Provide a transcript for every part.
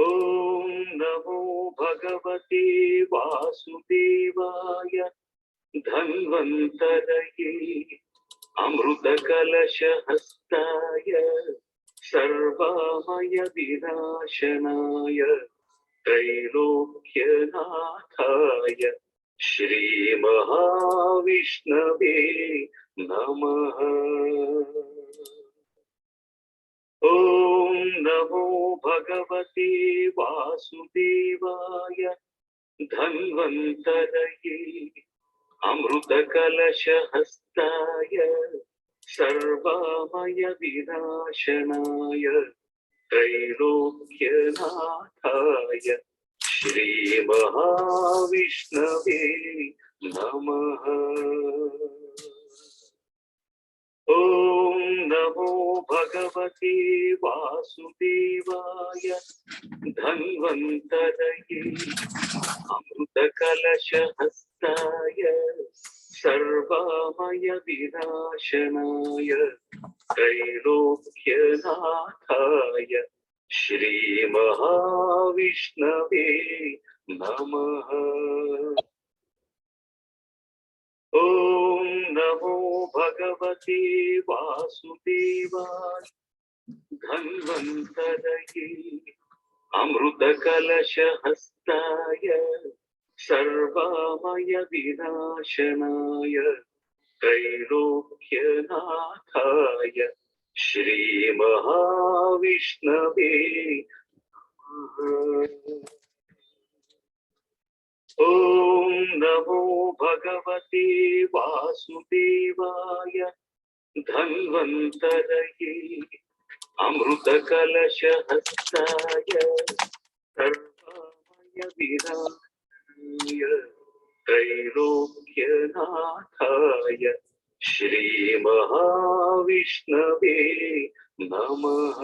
ॐ नमो भगवते वासुदेवाय धन्वन्तरये अमृतकलशहस्ताय सर्वमय विनाशनाय त्रैलोक्यनाथाय श्रीमहाविष्णवे नमः। ॐ नमो भगवते वासुदेवाय धन्वन्तरये अमृतकलशहस्ताय सर्वमय विनाशनाय त्रैलोक्यनाथाय श्रीमहाविष्णवे नमः। ॐ नमो भगवते वासुदेवाय धन्वन्तरये अमृतकलशहस्ताय सर्वमय विनाशनाय त्रैलोक्यनाथाय श्रीमहाविष्णवे नमः। ॐ नमो भगवते वासुदेवाय धन्वन्तरये अमृतकलशहस्ताय सर्वमय विनाशनाय त्रैलोक्यनाथाय श्रीमहाविष्णवे नमः। ॐ नमो भगवते वासुदेवाय धन्वन्तरये अमृतकलशहस्ताय सर्वमय विनाशनाय त्रैलोक्यनाथाय श्रीमहाविष्णवे नमः।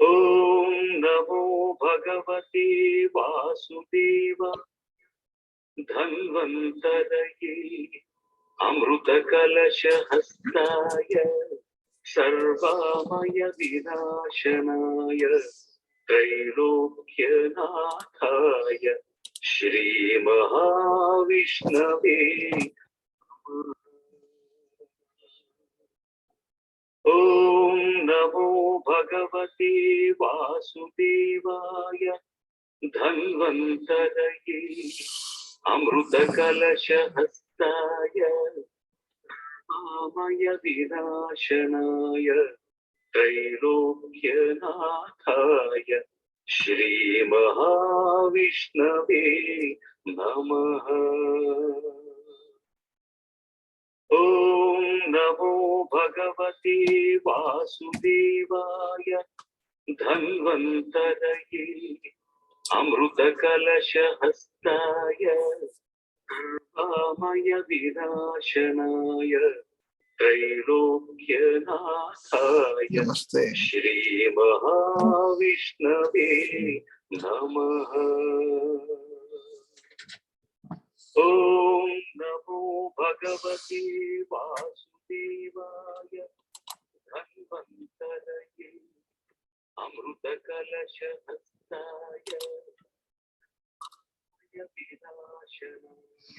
ॐ नमो भगवते वासुदेवाय धन्वन्तरये अमृतकलशहस्ताय सर्वमय विनाशनाय त्रैलोक्यनाथाय श्रीमहाविष्णवे नमः। ॐ नमो भगवते वासुदेवाय धन्वन्तरये अमृतकलशहस्ताय सर्वमय विनाशनाय त्रैलोक्यनाथाय श्रीमहाविष्णवे नमः। ॐ नमो भगवते वासुदेवाय धन्वन्तरये अमृतकलशहस्ताय सर्वमय विनाशनाय त्रैलोक्यनाथाय श्रीमहाविष्णवे नमः। ॐ नमो भगवते वासुदेवाय धन्वन्तरये अमृतकलशहस्ताय विनाशनाय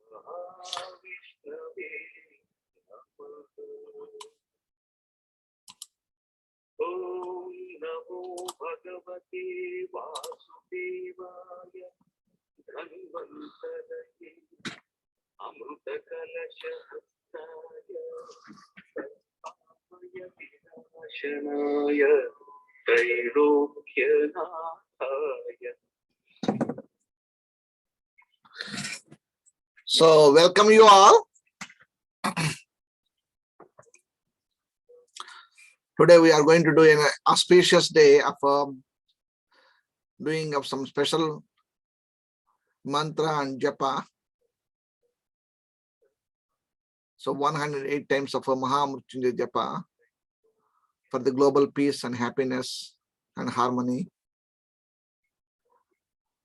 श्रीमहाविष्णवे नमः। ॐ नमो भगवते वासुदेवाय धन्वन्तरये अमृतकलशहस्ताय सर्वमय विनाशनाय त्रैलोक्यनाथाय। So, welcome you all. Today we are going to do an auspicious day of doing of some special mantra and japa. So 108 times of a Maha Mruthunjaya Japa for the global peace and happiness and harmony.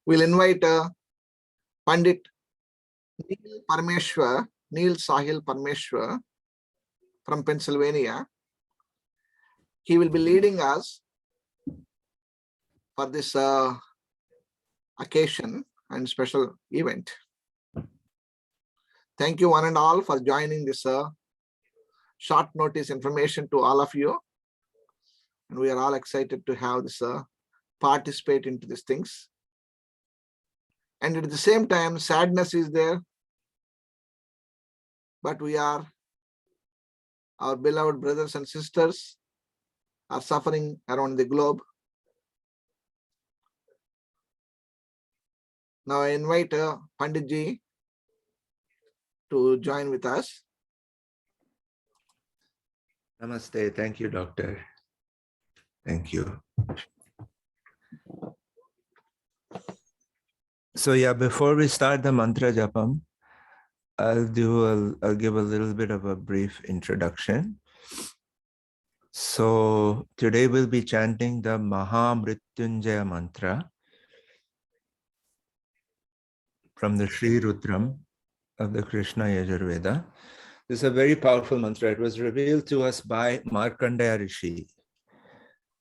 We'll invite Pandit Sahil Parmeswar from Pennsylvania. He will be leading us for this occasion and special event. Thank you one and all for joining this short notice information to all of you. And we are all excited to have this participate into these things. And at the same time, sadness is there. But our beloved brothers and sisters are suffering around the globe. Now I invite Pandit ji to join with us. Namaste. Thank you, Doctor. Thank you. So yeah, before we start the mantra japam, I'll give a little bit of a brief introduction. So today we'll be chanting the Maha Mruthunjaya mantra from the Sri Rudram of the Krishna Yajurveda. This is a very powerful mantra. It was revealed to us by Markandeya Rishi.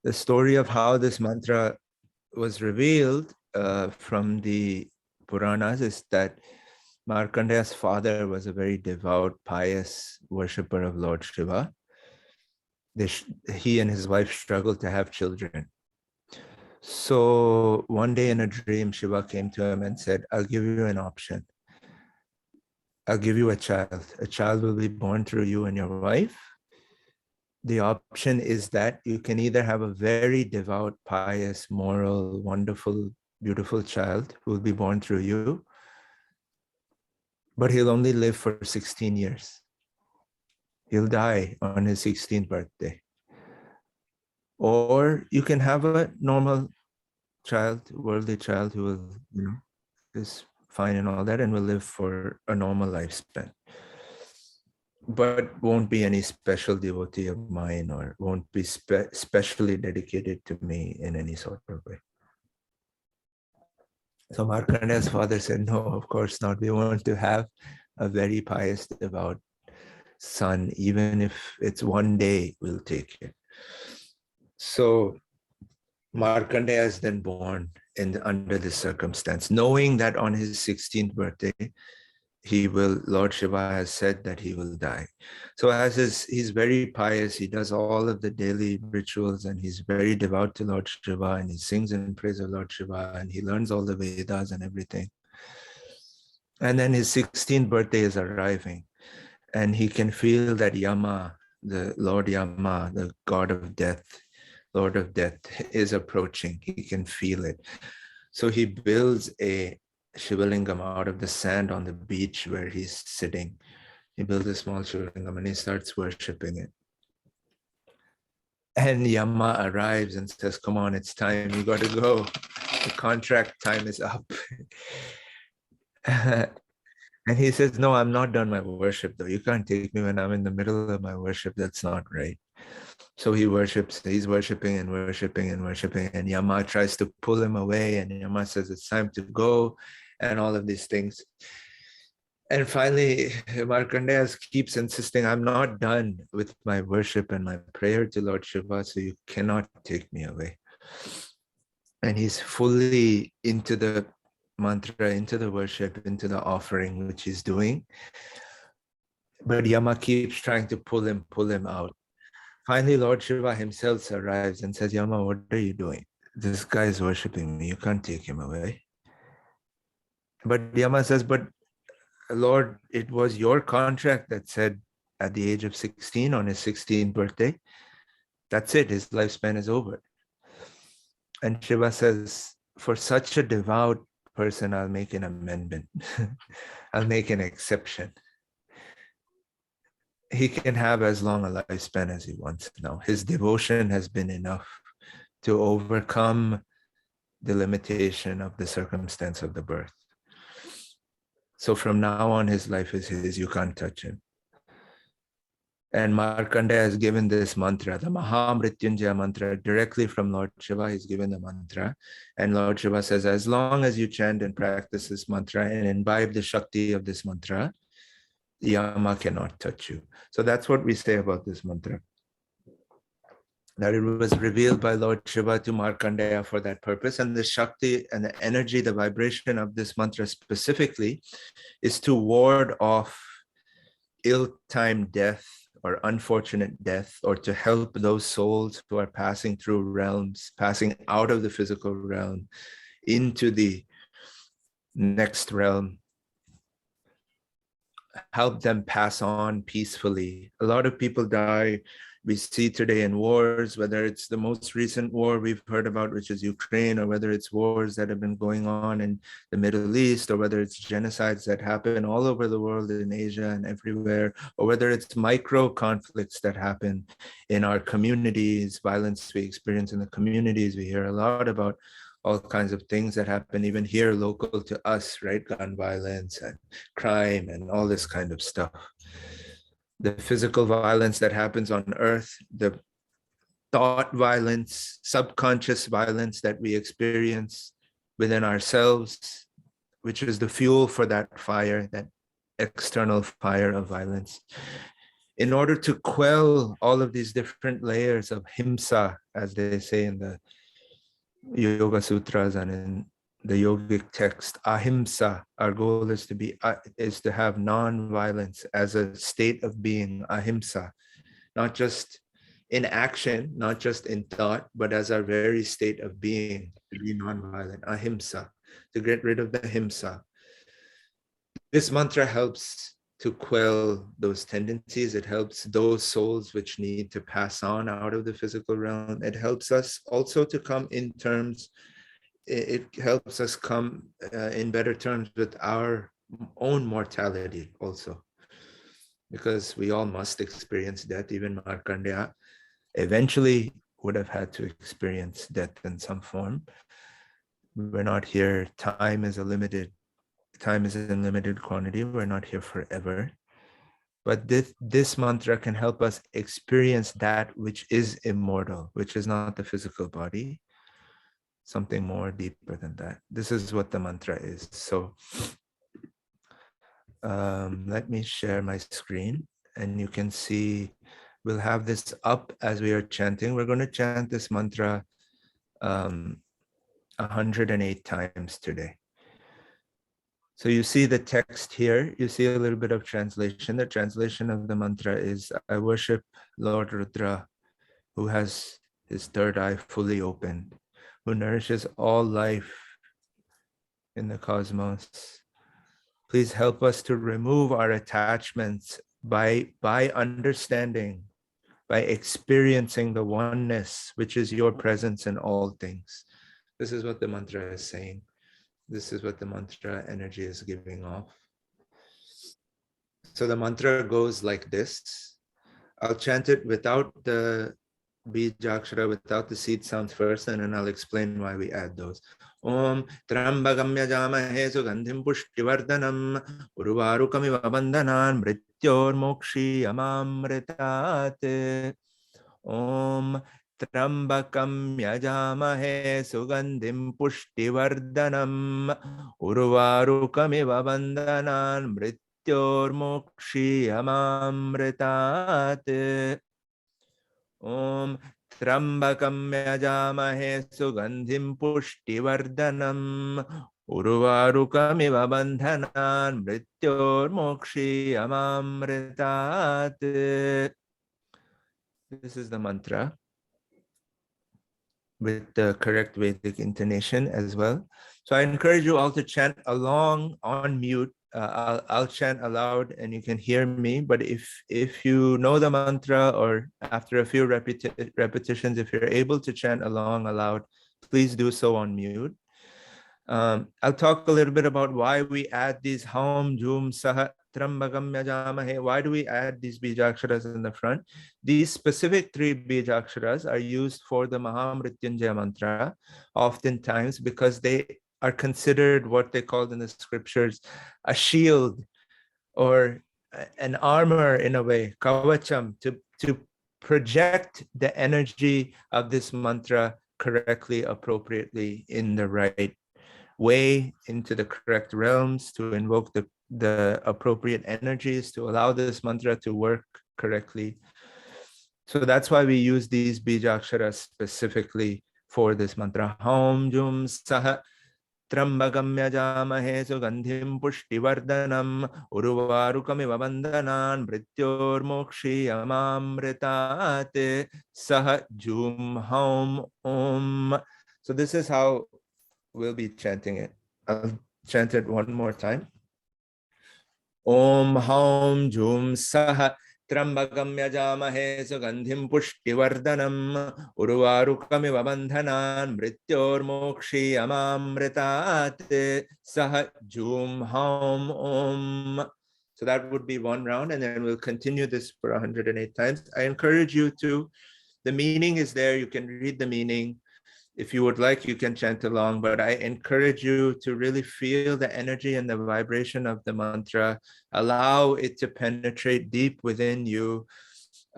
The story of how this mantra was revealed from the Puranas is that Markandeya's father was a very devout, pious worshipper of Lord Shiva. He and his wife struggled to have children. So one day in a dream, Shiva came to him and said, I'll give you an option. I'll give you a child. A child will be born through you and your wife. The option is that you can either have a very devout, pious, moral, wonderful, beautiful child who will be born through you, but he'll only live for 16 years. He'll die on his 16th birthday. Or you can have a normal child, worldly child who will, is fine and all that and will live for a normal lifespan, but won't be any special devotee of mine or won't be specially dedicated to me in any sort of way. So Markandeya's father said, no, of course not. We want to have a very pious, devout son, even if it's one day, we'll take it. So Markandeya is then born under this circumstance, knowing that on his 16th birthday, Lord Shiva has said that he will die. So he's very pious, he does all of the daily rituals and he's very devout to Lord Shiva and he sings in praise of Lord Shiva and he learns all the Vedas and everything. And then his 16th birthday is arriving and he can feel that Yama, the Lord Yama, the god of death, Lord of death is approaching. He can feel it. So he builds a Shivalingam out of the sand on the beach where he's sitting. He builds a small Shivalingam and he starts worshipping it. And Yama arrives and says, come on, it's time, you got to go. The contract time is up. And he says, no, I'm not done my worship though. You can't take me when I'm in the middle of my worship. That's not right. So he's worshiping and worshiping and worshiping. And Yama tries to pull him away. And Yama says, it's time to go. And all of these things. And finally, Markandeya keeps insisting, I'm not done with my worship and my prayer to Lord Shiva, so you cannot take me away. And he's fully into the mantra, into the worship, into the offering, which he's doing. But Yama keeps trying to pull him out. Finally, Lord Shiva himself arrives and says, Yama, what are you doing? This guy is worshiping me. You can't take him away. But Yama says, but Lord, it was your contract that said at the age of 16, on his 16th birthday, that's it, his lifespan is over. And Shiva says, for such a devout person, I'll make an amendment. I'll make an exception. He can have as long a lifespan as he wants now. His devotion has been enough to overcome the limitation of the circumstance of the birth. So from now on, his life is his. You can't touch him. And Markandeya has given this mantra, the Maha Mruthunjaya mantra, directly from Lord Shiva. He's given the mantra. And Lord Shiva says, as long as you chant and practice this mantra and imbibe the Shakti of this mantra, Yama cannot touch you. So that's what we say about this mantra. That it was revealed by Lord Shiva to Markandeya for that purpose. And the Shakti and the energy, the vibration of this mantra specifically is to ward off ill-timed death or unfortunate death, or to help those souls who are passing through realms, passing out of the physical realm into the next realm, help them pass on peacefully. A lot of people die, we see today in wars, whether it's the most recent war we've heard about, which is Ukraine, or whether it's wars that have been going on in the Middle East, or whether it's genocides that happen all over the world in Asia and everywhere, or whether it's micro conflicts that happen in our communities, violence we experience in the communities. We hear a lot about all kinds of things that happen even here local to us, right? Gun violence and crime and all this kind of stuff. The physical violence that happens on earth, the thought violence, subconscious violence that we experience within ourselves, which is the fuel for that fire, that external fire of violence. In order to quell all of these different layers of himsa, as they say in the Yoga Sutras and in the yogic text, ahimsa, our goal is to have non-violence as a state of being, ahimsa, not just in action, not just in thought, but as our very state of being, to be non-violent, ahimsa, to get rid of the himsa. This mantra helps to quell those tendencies. It helps those souls which need to pass on out of the physical realm. It helps us also to come in terms, it helps us come in better terms with our own mortality also, because we all must experience death. Even Markandeya eventually would have had to experience death in some form. We're not here, time is in limited quantity, we're not here forever. But this mantra can help us experience that which is immortal, which is not the physical body, something more deeper than that. This is what the mantra is. So let me share my screen and you can see, we'll have this up as we are chanting. We're going to chant this mantra 108 times today. So you see the text here, you see a little bit of translation. The translation of the mantra is, I worship Lord Rudra, who has his third eye fully opened, who nourishes all life in the cosmos. Please help us to remove our attachments by understanding, by experiencing the oneness, which is your presence in all things. This is what the mantra is saying. This is what the mantra energy is giving off. So the mantra goes like this. I'll chant it without the Bijakshara, without the seed sounds first, and then I'll explain why we add those. Om Trambakam Yajamahe Sugandhim Pushtivardhanam Urvarukamiva Bandhanan Mrityor Mokshi Amamritate. Om Trambakam Yajamahe Sugandhim Pushtivardhanam Urvarukamiva Bandhanan Mrityor Mokshi Amamritate. Om Trambakam Yajamahe Sugandhim Pushtivardhanam Urvarukamiva Bandhanan Mrityor Mokshi Amamritate. This is the mantra with the correct Vedic intonation as well. So I encourage you all to chant along on mute. I'll chant aloud and you can hear me, but if you know the mantra, or after a few repetitions, if you're able to chant along aloud, please do so on mute. I'll talk a little bit about why we add these Haum, Jum, Saha, Trambakam Yajamahe. Why do we add these Bijaksharas in the front? These specific 3 Bijaksharas are used for the Maha Mruthunjaya mantra oftentimes because they are considered what they called in the scriptures a shield or an armor in a way, kavacham, to project the energy of this mantra correctly, appropriately, in the right way, into the correct realms, to invoke the the appropriate energies to allow this mantra to work correctly. So that's why we use these bijaksharas specifically for this mantra. Om Jum Saha Trambakam Yajamahe Sugandhim Pushtivardhanam Uruvarukamiva Bandhanan Mrityor Mokshiyamamritate Saha Jum Hom Om. So this is how we'll be chanting it. I'll chant it one more time. Om Hom Jum Saha Trambakam Yajamahe Sugandhim Pushtivardhanam Urvarukamiva Bandhanan Mrityor Mokshiyamamritate Saha Jum Hom Om. So that would be one round, and then we'll continue this for 108 times. I encourage you to, the meaning is there, you can read the meaning. If you would like, you can chant along, but I encourage you to really feel the energy and the vibration of the mantra. Allow it to penetrate deep within you.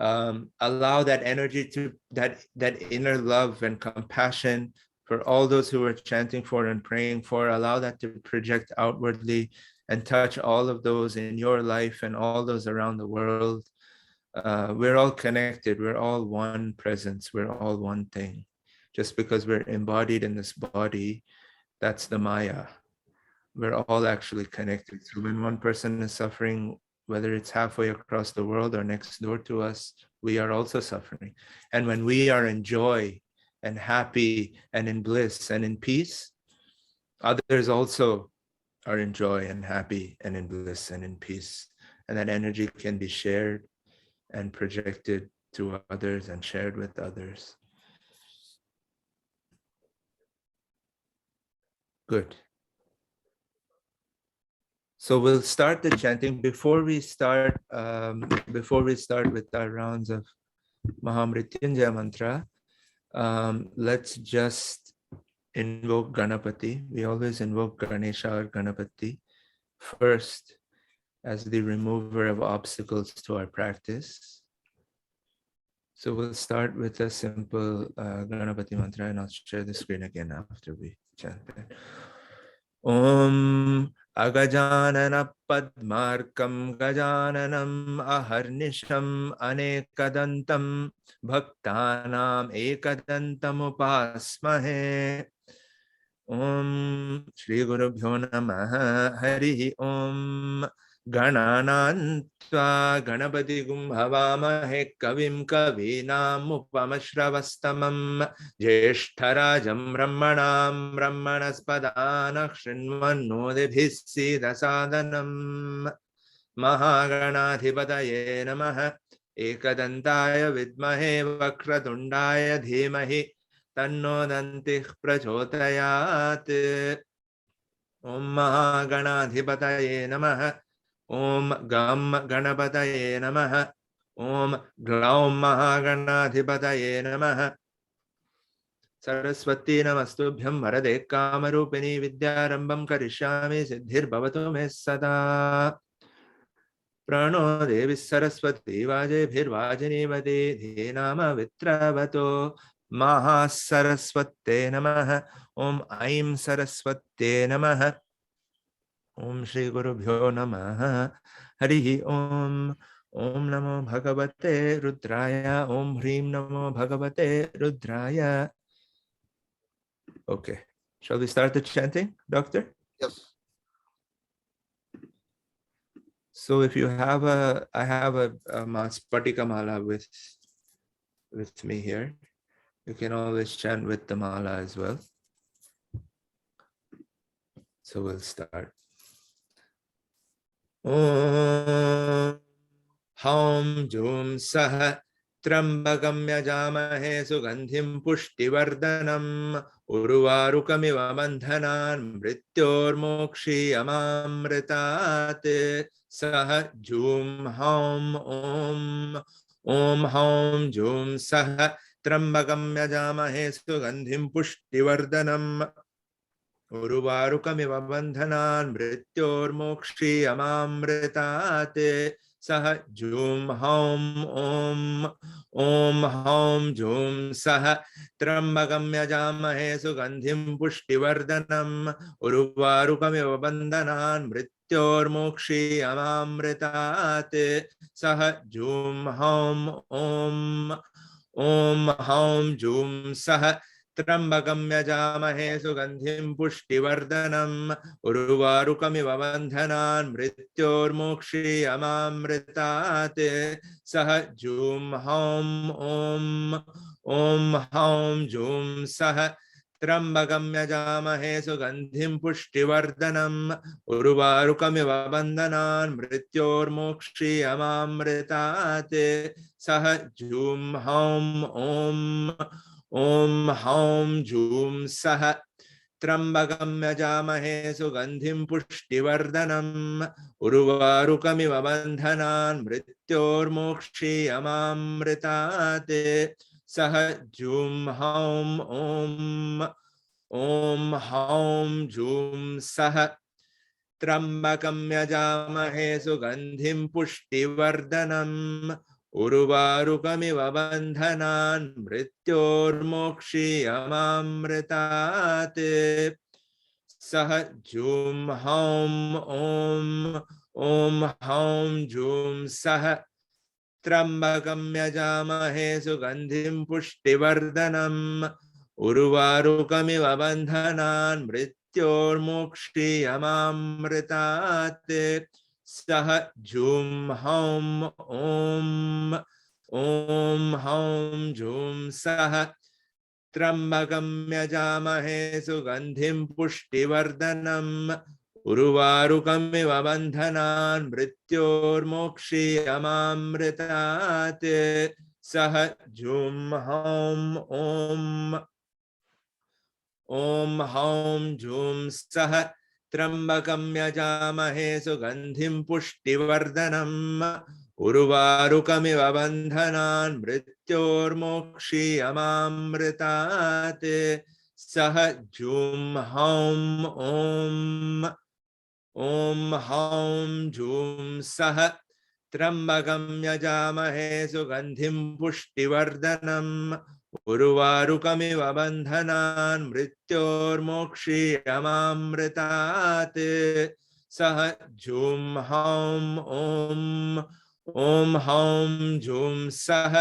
Allow that energy to, that inner love and compassion for all those who are chanting for and praying for, allow that to project outwardly and touch all of those in your life and all those around the world. We're all connected. We're all one presence. We're all one thing. Just because we're embodied in this body, that's the Maya. We're all actually connected. So when one person is suffering, whether it's halfway across the world or next door to us, we are also suffering. And when we are in joy and happy and in bliss and in peace, others also are in joy and happy and in bliss and in peace. And that energy can be shared and projected to others and shared with others. Good. So we'll start the chanting. Before we start with our rounds of Maha Mruthunjaya mantra, let's just invoke Ganapati. We always invoke Ganesha or Ganapati first as the remover of obstacles to our practice. So we'll start with a simple Ganapati mantra, and I'll share the screen again after we chant that. Om Agajanana Padmarkam Gajananam Aharnisham Anekadantam Bhaktanam Ekadantam Upasmahe. Om Shri Guru Bhyo Namaha Hari Om Gananantva Ganapati Gumbhavamahe Kavim Kavinam Upamashravastamam Jeshtarajam Brahmanam Brahmanaspadana Shrinvannodibhisi Dasadanam Mahaganadhipataye Namaha Ekadantaya Vidmahe Vakratundaya Dhimahi Tanno Dantih Prachodayat. Om Mahaganadhipataye Namaha. Om Gam Ganapataye Namaha. Om Glaum Mahaganadhipataye Namaha. Saraswati Namastubhyam Varade Kamarupini Vidyarambam Karishyami Siddhir Bhavatu Me Sada. Prano Devi Saraswati Vaje Bhir Vajani Vade Dhinama Vitravato Maha Saraswate Namaha. Om Aim Saraswate Namaha. Om Shri Guru Bhyo Namaha Harihi Om. Om Namo Bhagavate Rudraya. Om Hrim Namo Bhagavate Rudraya. Okay. Shall we start the chanting, Doctor? Yes. So if you have I have a Spatika Mala with me here. You can always chant with the Mala as well. So we'll start. Om Haum Jum Saha Trambakam Yajamahe Sugandhim Pushtivardhanam Urvarukamiva Bandhanan Mrityor Mokshiyamamritate Saha Jum Haum Om. Om Haum Jum Saha Trambakam Yajamahe Sugandhim Pushtivardhanam Urvarukamiva Bandhanan Mrityor Mokshiyamamritate Saha Jum Haum Om. Om Haum Jum Saha Trambakam Yajamahe Sugandhim Pushtivardhanam Urvarukamiva Bandhanan Mrityor मृत्योर्मोक्षीयमामृतात् सह जूं हौं ॐ हौं जूं सह त्र्यंबकं यजामहे सुगंधिं पुष्टिवर्धनम् उर्वारुकमिव बन्धनान् मृत्योर्मोक्षीयमामृतात् सह जूं हौं ॐ हौं जूं सह त्र्यंबकं यजामहे सुगंधिं पुष्टिवर्धनम् उर्वारुकमिव बन्धनान् मृत्योर्मोक्षीयमामृतात् सह जूं हौं ॐ हौं जूं सह त्र्यंबकं यजामहे सुगंधिं पुष्टिवर्धनम् उर्वारुकमिव बन्धनान् मृत्योर्मोक्षीयमामृतात् सह जूं हौं ॐ हौं जूं सह त्र्यंबकं यजामहे सुगंधिं पुष्टिवर्धनम् उर्वारुकमिव बन्धनान् मृत्योर्मोक्षीयमामृतात् सह जूं हौं ॐ हौं जूं सह त्र्यंबकं यजामहे सुगंधिं पुष्टिवर्धनम् उर्वारुकमिव बन्धनान् मृत्योर्मोक्षीयमामृतात् सह जूं हौं ॐ हौं जूं सह त्र्यंबकं यजामहे सुगंधिं पुष्टिवर्धनम् उर्वारुकमिव बन्धनान् मृत्योर्मोक्षीयमामृतात् सह जूं हौं ॐ हौं जूं सह त्र्यंबकं यजामहे सुगंधिं पुष्टिवर्धनम् उर्वारुकमिव बन्धनान् मृत्योर्मोक्षीयमामृतात् सह जूं हौं ॐ हौं जूं सह त्र्यंबकं यजामहे सुगंधिं पुष्टिवर्धनम् उर्वारुकमिव बन्धनान् मृत्योर्मोक्षीयमामृतात् सह जूं हौं ॐ हौं जूं सह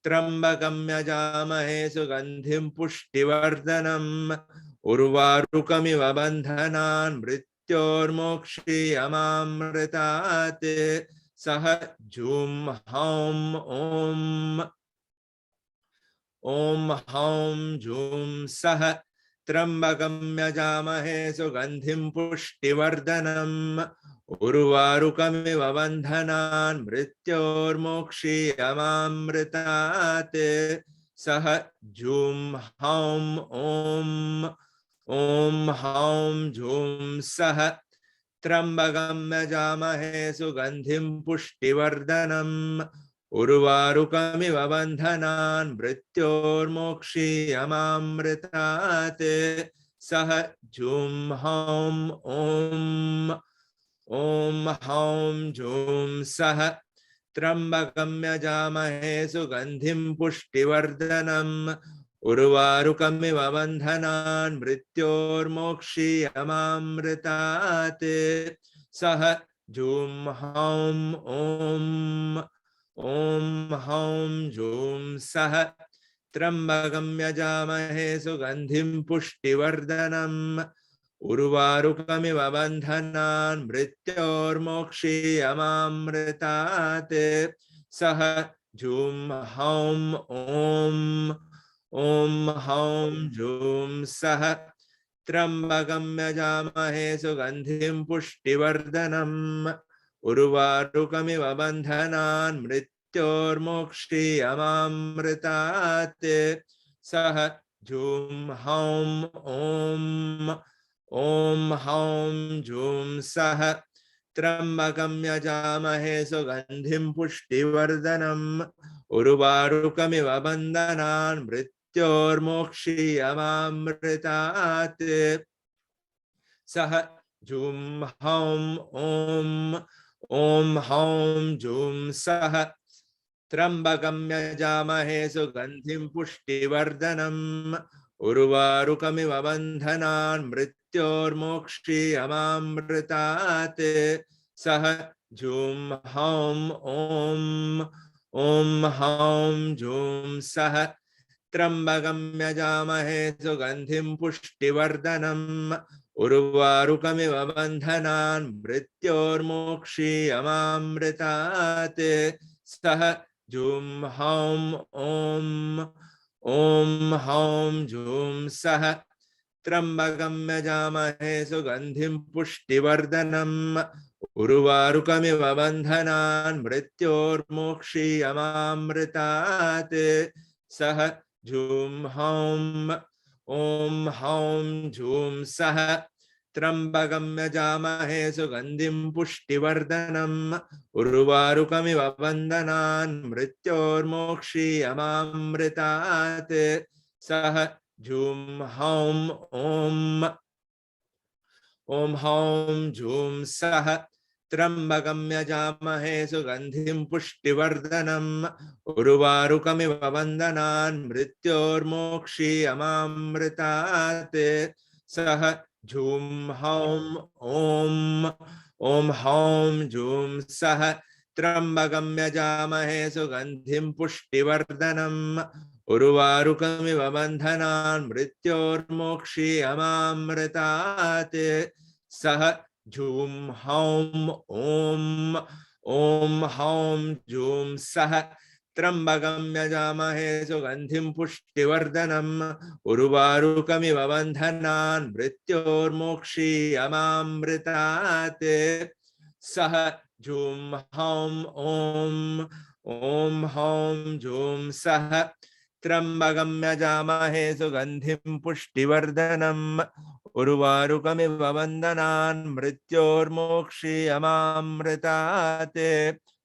त्र्यंबकं यजामहे सुगंधिं पुष्टिवर्धनम् उर्वारुकमिव बन्धनान् मृत्योर्मोक्षीयमामृतात् सह जूं हौं ॐ हौं जूं सह त्र्यंबकं यजामहे सुगंधिं पुष्टिवर्धनम् उर्वारुकमिव बन्धनान् मृत्योर्मोक्षीयमामृतात् सह जूं हौं ॐ हौं जूं सह त्र्यंबकं यजामहे सुगंधिं पुष्टिवर्धनम् उर्वारुकमिव बन्धनान् मृत्योर्मोक्षीयमामृतात् सह जूं हौं ॐ हौं जूं सह त्र्यंबकं यजामहे सुगंधिं पुष्टिवर्धनम् उर्वारुकमिव बन्धनान् मृत्योर्मोक्षीयमामृतात् सह जूं हौं ॐ हौं जूं सह त्र्यंबकं यजामहे सुगंधिं पुष्टिवर्धनम् उर्वारुकमिव बन्धनान् मृत्योर्मोक्षीयमामृतात् सह जूं हौं ॐ हौं जूं सह त्र्यंबकं यजामहे सुगंधिं पुष्टिवर्धनम् उर्वारुकमिव बन्धनान् मृत्योर्मोक्षीयमामृतात् सह जूं हौं ॐ हौं जूं सह त्र्यंबकं यजामहे सुगंधिं पुष्टिवर्धनम् उर्वारुकमिव बन्धनान् मृत्योर्मोक्षीयमामृतात् सह जूं हौं ॐ हौं जूं सह त्र्यंबकं यजामहे सुगंधिं पुष्टिवर्धनम् उर्वारुकमिव बन्धनान् मृत्योर्मोक्षीयमामृतात् सह झूम हौम ओम हौम झूम सह त्र्यंबकं यजामहे सुगंधिं पुष्टिवर्धनम् उर्वारुकमिव बन्धनान् मृत्योर्मोक्षीयमामृतात् सह झूम हौम ओम हौम झूम सह त्र्यंबकं यजामहे सुगंधिं पुष्टिवर्धनम् उर्वारुकमिव बन्धनान् मृत्योर्मोक्षीयमामृतात् सह झूम हौम झूम सह त्र्यंबकं यजामहे सुगंधिं पुष्टिवर्धनम् उर्वारुकमिव बन्धनान् मृत्योर्मोक्षीयमामृतात् सह झूम हौम झूम सह त्र्यंबकं यजामहे सुगंधिं पुष्टिवर्धनम् उर्वारुकमिव बन्धनान् मृत्योर्मोक्षीयमामृतात् सह झूम हौम झूम सह त्र्यंबकं यजामहे सुगंधिं पुष्टिवर्धनम् उर्वारुकमिव बन्धनान् मृत्योर्मोक्षीयमामृतात् सह झूम ओम हौम झूम सह त्र्यंबकं यजामहे सुगंधिं पुष्टिवर्धनम् उर्वारुकमिव बन्धनान् मृत्योर्मोक्षीयमामृतात् सह झूम ओम हौम झूम सह त्र्यंबकं यजामहे सुगंधिं पुष्टिवर्धनम् उर्वारुकमिव बन्धनान् मृत्योर्मोक्षीयमामृतात्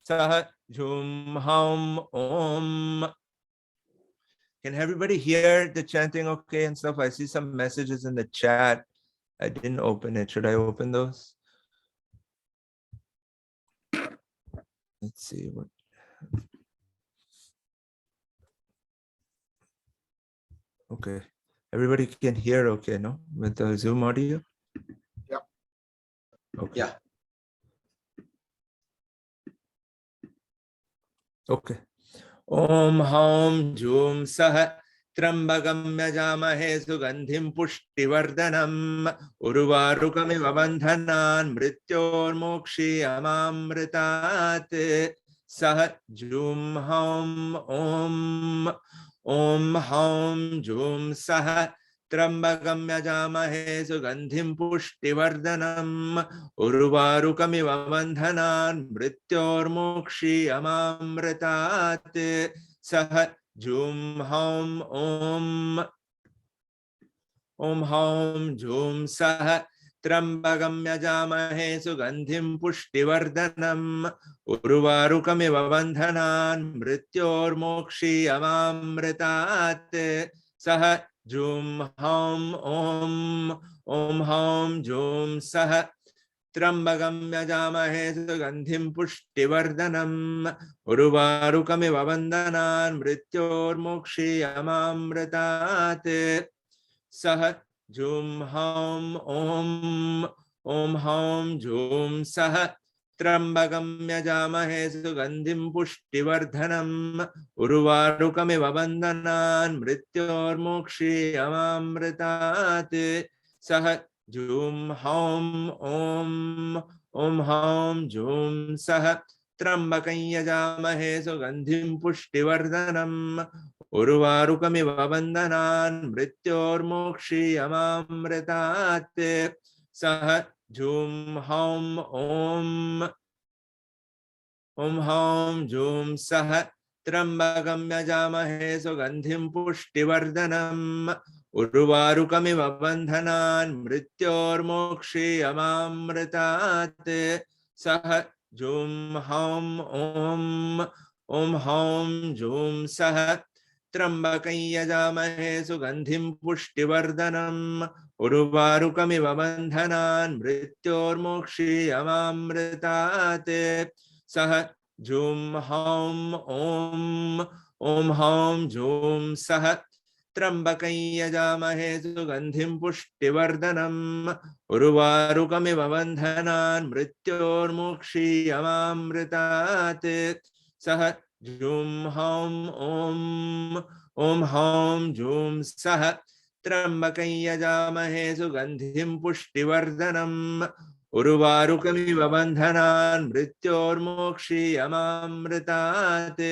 सह झूम Can everybody hear the chanting okay and stuff? I see some messages in the chat. I didn't open it. Should I open those? Let's see what. Okay. Everybody can hear okay, no? With the Zoom audio? Yeah. Okay. Yeah. Okay. Om Haum Jum Sah Trambakam Yajamahe Sugandhim Pushtivardhanam Urvarukamiva Bandhanan Mrityor Mokshi Amamritat Sah Jum Haum Om Haum Jum Sah Trambakam Yajamahe Sugandhim Pushtivardhanam Urvarukamiva Bandhanan Mrityor Mokshi Amamritat Sah Jum Haum Om Haum Jum Sah Trambakam Yajamahe Sugandhim Pushtivardhanam Urvarukamiva Bandhanan Mrityor Mokshi Amamritat Sah Jum Haum Om Haum Jum Sah Trambakam Yajamahe Sugandhim Pushtivardhanam Urvarukamiva Bandhanan Mrityor Mokshi Amamritat Sah Jum Haum Om Haum Jum Sah Trambakam Yajamahe Sugandhim Pushtivardhanam Urvarukamiva Bandhanan Mrityor Mokshi Amamritat Sah Jum Haum Om Haum Jum Sah Trambakam Yajamahe Sugandhim Pushtivardhanam Urvarukamiva Bandhanan Mrityor Mokshi Amamritat Sah Jum Haum Om Haum Jum Sah Trambakam Yajamahe Sugandhim Pushtivardhanam Urvarukamiva Bandhanan Mrityor Mokshi Amamritat Sah Jum Haum Om Haum Jum Sah Trambakam Yajamahe Sugandhim Pushtivardhanam Urvarukamiva Bandhanan Mrityor Mokshi Amamritat Sah Jum Haum Om Haum Jum Sah त्र्यंबकं यजामहे सुगंधिं पुष्टिवर्धनम् उर्वारुकमिव बन्धनान् मृत्योर्मुक्षीयमामृतात् सह जूं हौं ॐ हौं जूं सह त्र्यंबकं यजामहे सुगंधिं पुष्टिवर्धनम् उर्वारुकमिव बन्धनान् मृत्योर्मुक्षीयमामृतात्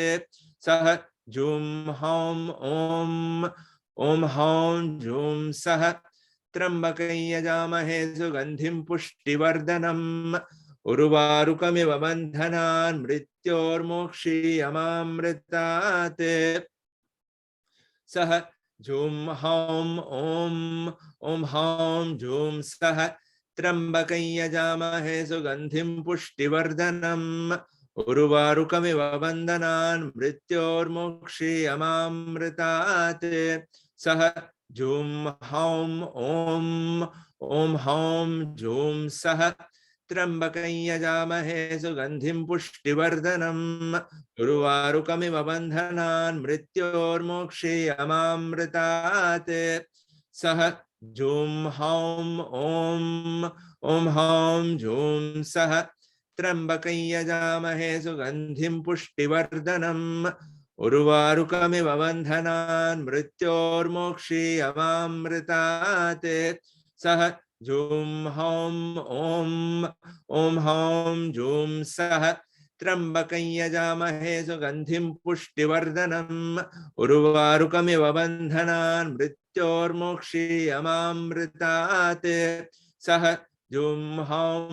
सह जूं हौं ॐ हौं जूं सह त्र्यंबकं यजामहे सुगंधिं पुष्टिवर्धनम् उर्वारुकमिव बन्धनान् मृत्योर्मुक्षीयमामृतात् सह जूं हौं ॐ हौं जूं सह त्र्यंबकं यजामहे सुगंधिं पुष्टिवर्धनम् उर्वारुकमिव बन्धनान् मृत्योर्मुक्षीयमामृतात् सह जूं हौं ॐ हौं जूं सह त्र्यंबकं यजामहे सुगंधिं पुष्टिवर्धनम् उर्वारुकमिव बन्धनान् मृत्योर्मुक्षीयमामृतात् सह जूं हौं ॐ हौं जूं सह त्र्यंबकं यजामहे सुगंधिं पुष्टिवर्धनम् उर्वारुकमिव बन्धनान् मृत्योर्मुक्षीयमामृतात् सह जूं हौं ॐ हौं जूं सह त्र्यंबकं यजामहे सुगंधिं पुष्टिवर्धनम् उर्वारुकमिव बन्धनान् मृत्योर्मुक्षीयमामृतात् सह जूं हौं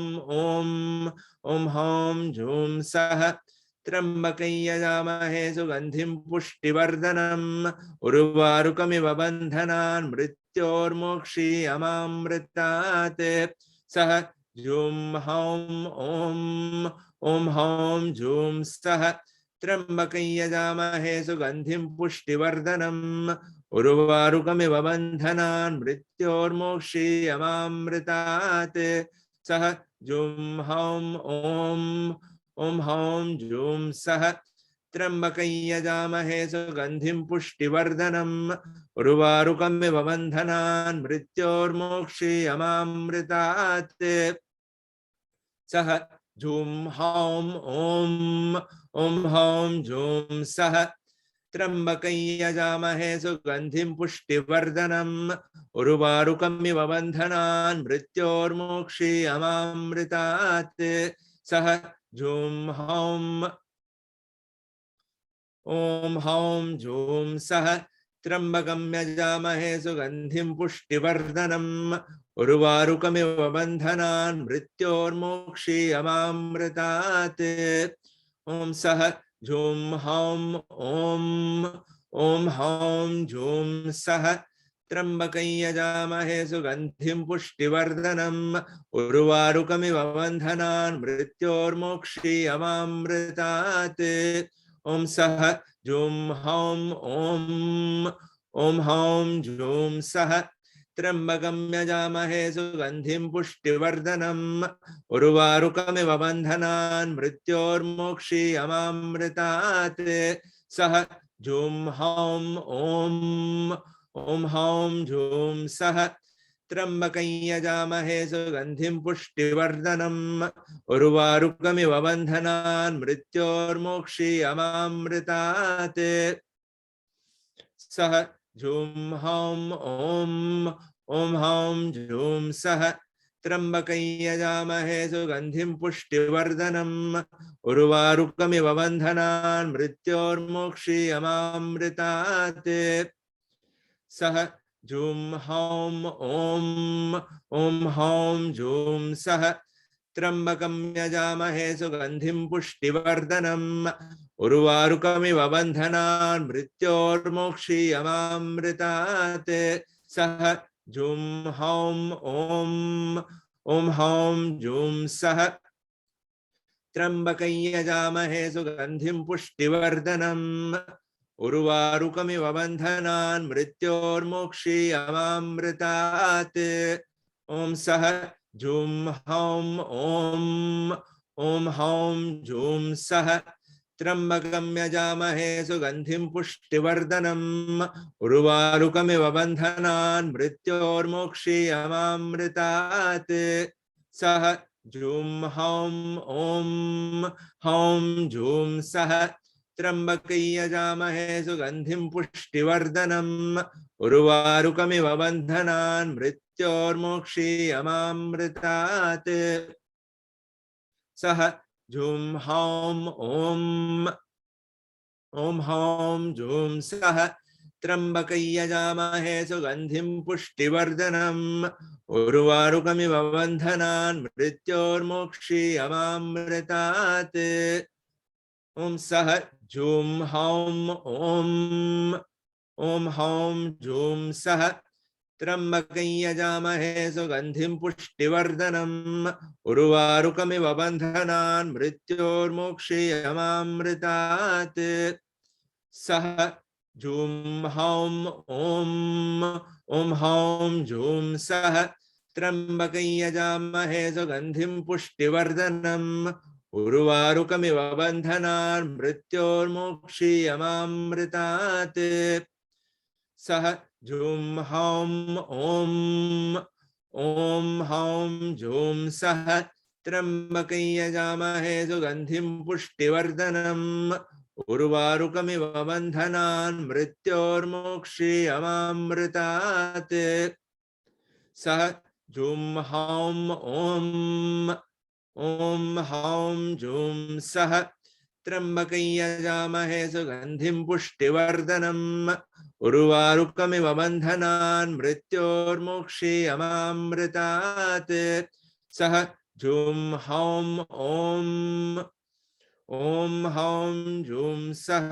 ॐ हौं जूं सह त्र्यंबकं यजामहे सुगंधिं पुष्टिवर्धनम् उर्वारुकमिव बन्धनान् मृत्योर्मुक्षीयमामृतात् सह जूं हौं ॐ हौं जूं सह त्र्यंबकं यजामहे सुगंधिं पुष्टिवर्धनम् उर्वारुकमिव बन्धनान् मृत्योर्मुक्षीयमामृतात् सह जूं हौं ॐ हौं जूं सह त्र्यंबकं यजामहे सुगंधिं पुष्टिवर्धनम् उर्वारुकमिव बन्धनान् मृत्योर्मुक्षीयमामृतात् सह जूं हौं ॐ हौं जूं सह त्र्यंबकं यजामहे सुगंधिं पुष्टिवर्धनम् उर्वारुकमिव बन्धनान् मृत्योर्मुक्षीयमामृतात् सह जूं हौं ॐ हौं जूं सह त्र्यंबकं यजामहे सुगंधिं पुष्टिवर्धनम् उर्वारुकमिव बन्धनान् मृत्योर्मुक्षीयमामृतात् ॐ सह जूं हौं ॐ हौं जूं सह त्र्यंबकं यजामहे सुगंधिं पुष्टिवर्धनम् उर्वारुकमिव बन्धनान् मृत्योर्मुक्षीयमामृतात् ॐ सह जूं हौं ॐ हौं जूं सह त्र्यंबकं यजामहे सुगंधिं पुष्टिवर्धनम् उर्वारुकमिव बन्धनान् मृत्योर्मुक्षीयमामृतात् सह जूं हौं ॐ हौं जूं सह त्र्यंबकं यजामहे सुगंधिं पुष्टिवर्धनम् उर्वारुकमिव बन्धनान् मृत्योर्मुक्षीयमामृतात् सह जूं हौं ॐ हौं जूं सह त्र्यंबकं यजामहे सुगंधिं पुष्टिवर्धनम् उर्वारुकमिव बन्धनान् मृत्योर्मुक्षीयमामृतात् सह जूं हौं ॐ हौं जूं सह त्र्यंबकं यजामहे सुगंधिं पुष्टिवर्धनम् उर्वारुकमिव बन्धनान् मृत्योर्मुक्षीयमामृतात् सह जूं हौं ॐ हौं जूं सह त्र्यंबकं यजामहे सुगंधिं पुष्टिवर्धनम् उर्वारुकमिव बन्धनान् मृत्योर्मुक्षीयमामृतात् ॐ सह जूं हौं ॐ हौं जूं सह त्र्यंबकं यजामहे सुगंधिं पुष्टिवर्धनम् उर्वारुकमिव बन्धनान् मृत्योर्मोक्षीयमामृतात् सह जूं हौं जूं सह त्र्यंबकं यजामहे सुगंधिं पुष्टिवर्धनम् उर्वारुकमिव बन्धनान् मृत्योर्मोक्षीयमामृतात् सह जूं हौं जूं सह त्र्यंबकं यजामहे सुगंधिं पुष्टिवर्धनम् उर्वारुकमिव बन्धनान् मृत्योर्मोक्षीयमामृतात् सह जूं हौं जूं सह त्र्यंबकं यजामहे सुगंधिं पुष्टिवर्धनम् उर्वारुकमिव बन्धनान् मृत्योर्मोक्षीयमामृतात् सह जूं हौं जूं सह त्र्यंबकं यजामहे सुगंधिं पुष्टिवर्धनम् उर्वारुकमिव बन्धनान् मृत्योर्मोक्षीयमामृतात् सह जूं हौं जूं सह त्र्यंबकं यजामहे सुगंधिं पुष्टिवर्धनम् उर्वारुकमिव बन्धनान् मृत्योर्मोक्षीयमामृतात् सह जूं हौं जूं सह त्र्यंबकं यजामहे सुगंधिं पुष्टिवर्धनम् उर्वारुकमिव बन्धनान् मृत्योर्मोक्षीयमामृतात् सह जूं हौं जूं सह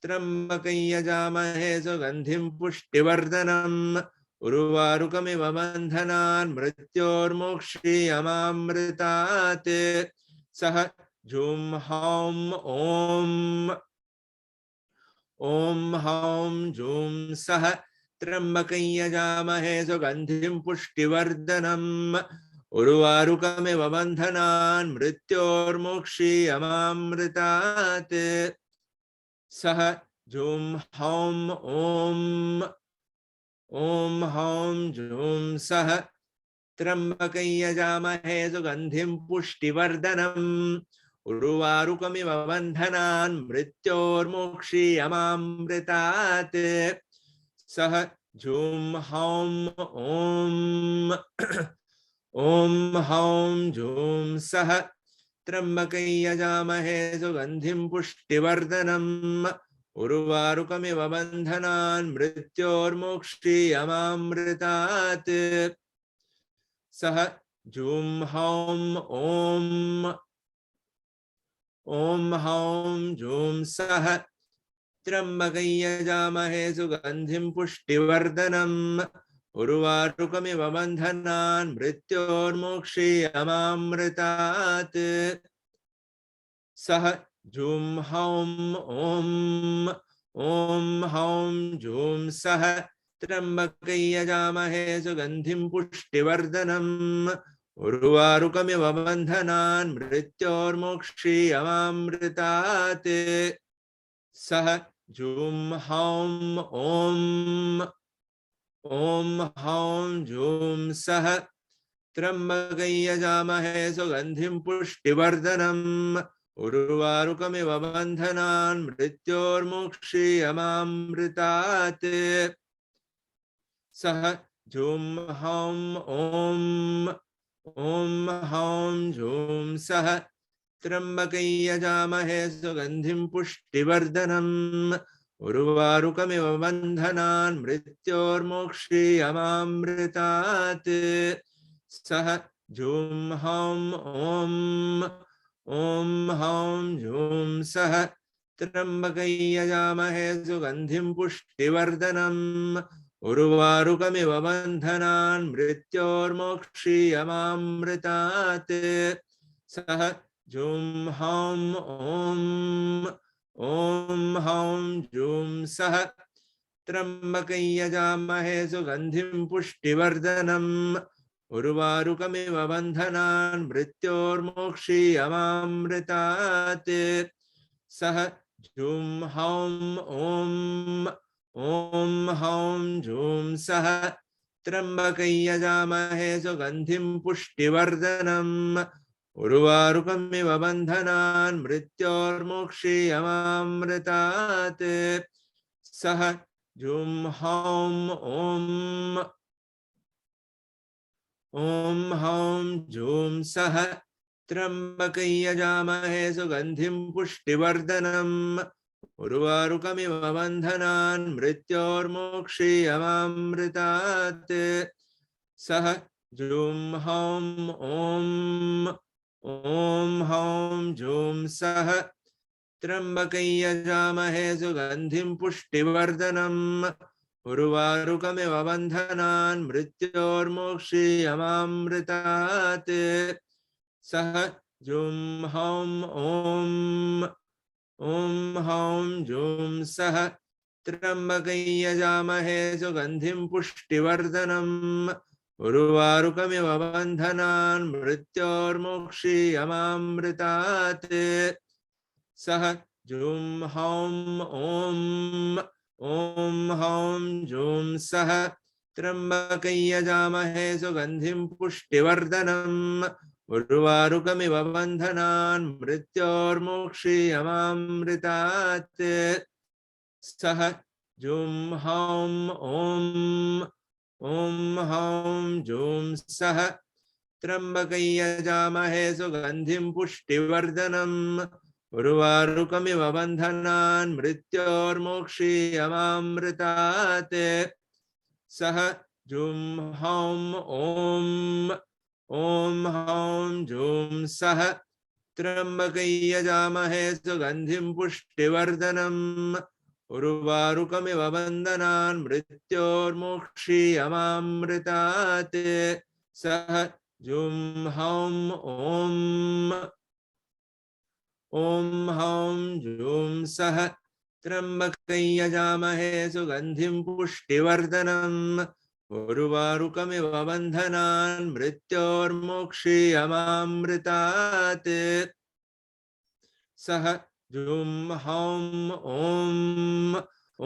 त्र्यंबकं यजामहे सुगंधिं पुष्टिवर्धनम् उर्वारुकमिव बन्धनान् मृत्योर्मोक्षीयमामृतात् सह जूं हौं जूं सह त्र्यंबकं यजामहे सुगंधिं पुष्टिवर्धनम् उर्वारुकमिव बन्धनान् मृत्योर्मोक्षीयमामृतात् सह जूं हौं जूं सह त्र्यंबकं यजामहे सुगंधिं पुष्टिवर्धनम् उर्वारुकमिव बन्धनान् मृत्योर्मोक्षीयमामृतात् सह जूं हौं जूं सह त्र्यंबकं यजामहे सुगंधिं पुष्टिवर्धनम् उर्वारुकमिव बन्धनान् मृत्योर्मोक्षीयमामृतात् सह जूं हौं जूं सह त्र्यंबकं यजामहे सुगंधिं पुष्टिवर्धनम् उर्वारुकमिव बन्धनान् मृत्योर्मोक्षीयमामृतात् सह जूं हौं जूं सह त्र्यंबकं यजामहे सुगंधिं पुष्टिवर्धनम् उर्वारुकमिव बन्धनान् मृत्योर्मोक्षीयमामृतात् सह जूं हौं जूं सह त्र्यंबकं यजामहे सुगंधिं पुष्टिवर्धनम् उर्वारुकमिव बन्धनान् मृत्योर्मोक्षीयमामृतात् सह जूं हौं जूं सह त्र्यंबकं यजामहे सुगंधिं पुष्टिवर्धनम् उर्वारुकमिव बन्धनान् मृत्योर्मोक्षीयमामृतात् सह जूं हौं जूं सह त्र्यंबकं यजामहे सुगंधिं पुष्टिवर्धनम् उर्वारुकमिव बन्धनान् मृत्योर्मोक्षीयमामृतात् सह जूं हौं जूं सह त्र्यंबकं यजामहे सुगंधिं पुष्टिवर्धनम् उर्वारुकमिव बन्धनान् मृत्योर्मोक्षीयमामृतात् सह झूम हौम ओम हौम झूम सह त्र्यंबकं यजामहे सुगंधिं पुष्टिवर्धनम् उर्वारुकमिव बन्धनान् मृत्योर्मुक्षीयमामृतात् सह झूम हौम ओम हौम झूम सह त्र्यंबकं यजामहे सुगंधिं पुष्टिवर्धनम् उर्वारुकमिव बन्धनान् मृत्योर्मुक्षीयमामृतात् सह झूम हौम ओम हौम झूम सह त्र्यंबकं यजामहे सुगंधिं पुष्टिवर्धनम् उर्वारुकमिव बन्धनान् मृत्योर्मुक्षीयमामृतात् सह झूम हौम ओम हौम झूम सह त्र्यंबकं यजामहे सुगंधिं पुष्टिवर्धनम् उर्वारुकमिव बन्धनान् मृत्योर्मुक्षीयमामृतात् सह झूम हौम ओम हौम झूम सह त्र्यंबकं यजामहे सुगंधिं पुष्टिवर्धनम् उर्वारुकमिव बन्धनान् मृत्योर्मुक्षीयमामृतात् सह झूम हौम ओम हौम झूम सह त्र्यंबकं यजामहे सुगंधिं पुष्टिवर्धनम् उर्वारुकमिव बन्धनान् मृत्योर्मुक्षीयमामृतात् सह झूम हौम ओम हौम झूम सह त्र्यंबकं यजामहे सुगंधिं पुष्टिवर्धनम् उर्वारुकमिव बन्धनान् मृत्योर्मुक्षीयमामृतात् सह झूम हौम ओम हौम झूम सह त्र्यंबकं यजामहे सुगंधिं पुष्टिवर्धनम् उर्वारुकमिव बन्धनान् मृत्योर्मुक्षीयमामृतात् सह झूम हौम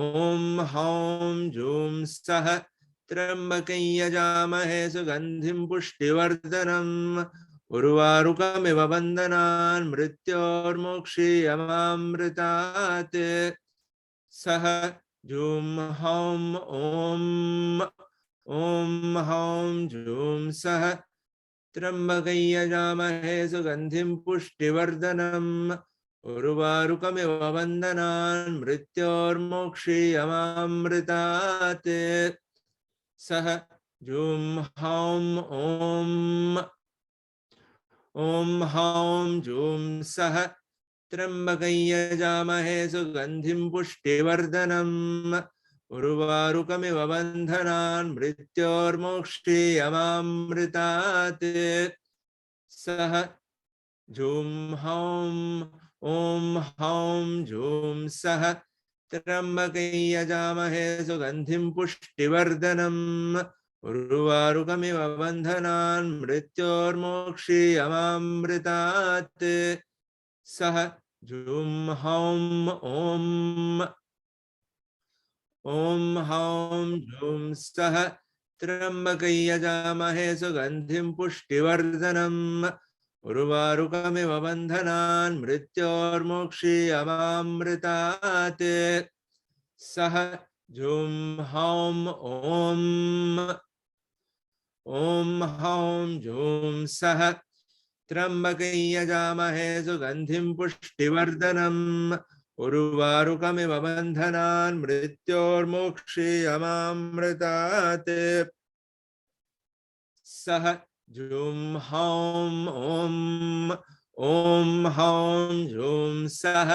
ओम हौम झूम सह त्र्यंबकं यजामहे सुगंधिं पुष्टिवर्धनम् उर्वारुकमिव बन्धनान् मृत्योर्मुक्षीयमामृतात् सह झूम हौम ओम हौम झूम सह त्र्यंबकं यजामहे सुगंधिं पुष्टिवर्धनम् उर्वारुकमिव बन्धनान् मृत्योर्मुक्षीयमामृतात् सह झूम हौम ओम हौम झूम सह त्र्यंबकं यजामहे सुगंधिं पुष्टिवर्धनम् उर्वारुकमिव बन्धनान् मृत्योर्मुक्षीयमामृतात् सह झूम हौम हौम झूम सह त्र्यंबकं यजामहे सुगंधिं पुष्टिवर्धनम् उर्वारुकमिव बन्धनान् मृत्योर्मुक्षीयमामृतात् सह झूम हौम ओम हौम झूम सह त्र्यंबकं यजामहे सुगंधिं पुष्टिवर्धनम् उर्वारुकमिव बन्धनान् मृत्योर्मुक्षीयमामृतात् सह झूम हौम ओम हौम झूम सह त्र्यंबकं यजामहे सुगंधिं पुष्टिवर्धनम् उर्वारुकमिव बन्धनान् मृत्योर्मुक्षीयमामृतात् सह झूम हौम ओम हौम झूम सह